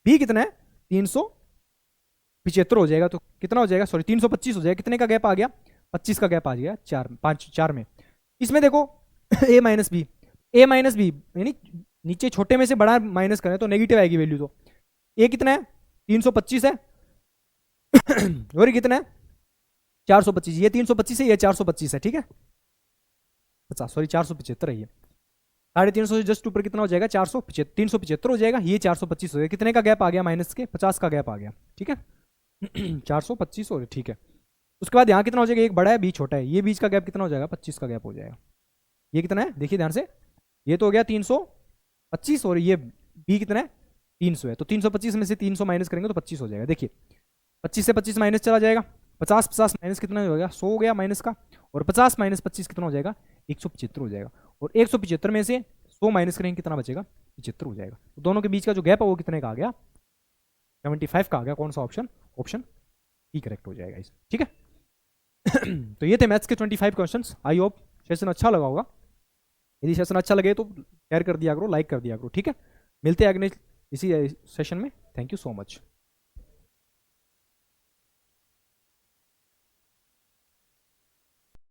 Speaker 1: बी कितना है 375 हो जाएगा, तो कितना हो जाएगा, सॉरी 325 हो जाएगा। कितने का गैप आ गया, 25 का गैप आ गया, 4 में। इसमें देखो ए minus B, a minus B यानी नीचे छोटे में से बड़ा माइनस करें तो नेगेटिव आएगी वैल्यू, तो ए कितना है 325 है और ये कितना है 425, ये 325 है ये 425 है, ठीक है 50, सॉरी 475 है ये, 350 से जस्ट ऊपर कितना हो जाएगा 375 हो जाएगा, ये 425 हो जाएगा। कितने का गैप आ गया, माइनस के 50 का गैप आ गया, ठीक है 425 हो गया, ठीक है। उसके बाद यहाँ कितना हो जाएगा, एक बड़ा है बी छोटा है, ये बीच का गैप कितना हो जाएगा 25 का गैप हो जाएगा। ये कितना है देखिए ध्यान से, ये तो हो गया 325 और ये बी कितना है 300 है, तो 325 में से 300 माइनस करेंगे तो 25 हो जाएगा। देखिए 25 से 25 माइनस चला जाएगा, 50 माइनस कितना हो गया 100 हो गया माइनस का, और 50 माइनस 25 कितना हो जाएगा 175 हो जाएगा, और 175 में से 100 माइनस करेंगे कितना बचेगा 75 हो जाएगा। तो दोनों के बीच का जो गैप है वो कितने का आ गया 75 का आ गया। कौन सा ऑप्शन, ऑप्शन डी करेक्ट हो जाएगा इस, ठीक है तो ये थे मैथ्स के 25 क्वेश्चंस। आई होप सेशन अच्छा लगा होगा, यदि सेशन अच्छा लगे तो शेयर कर दिया करो, लाइक कर दिया करो, ठीक है। मिलते हैं अगले इसी सेशन में, थैंक यू सो मच।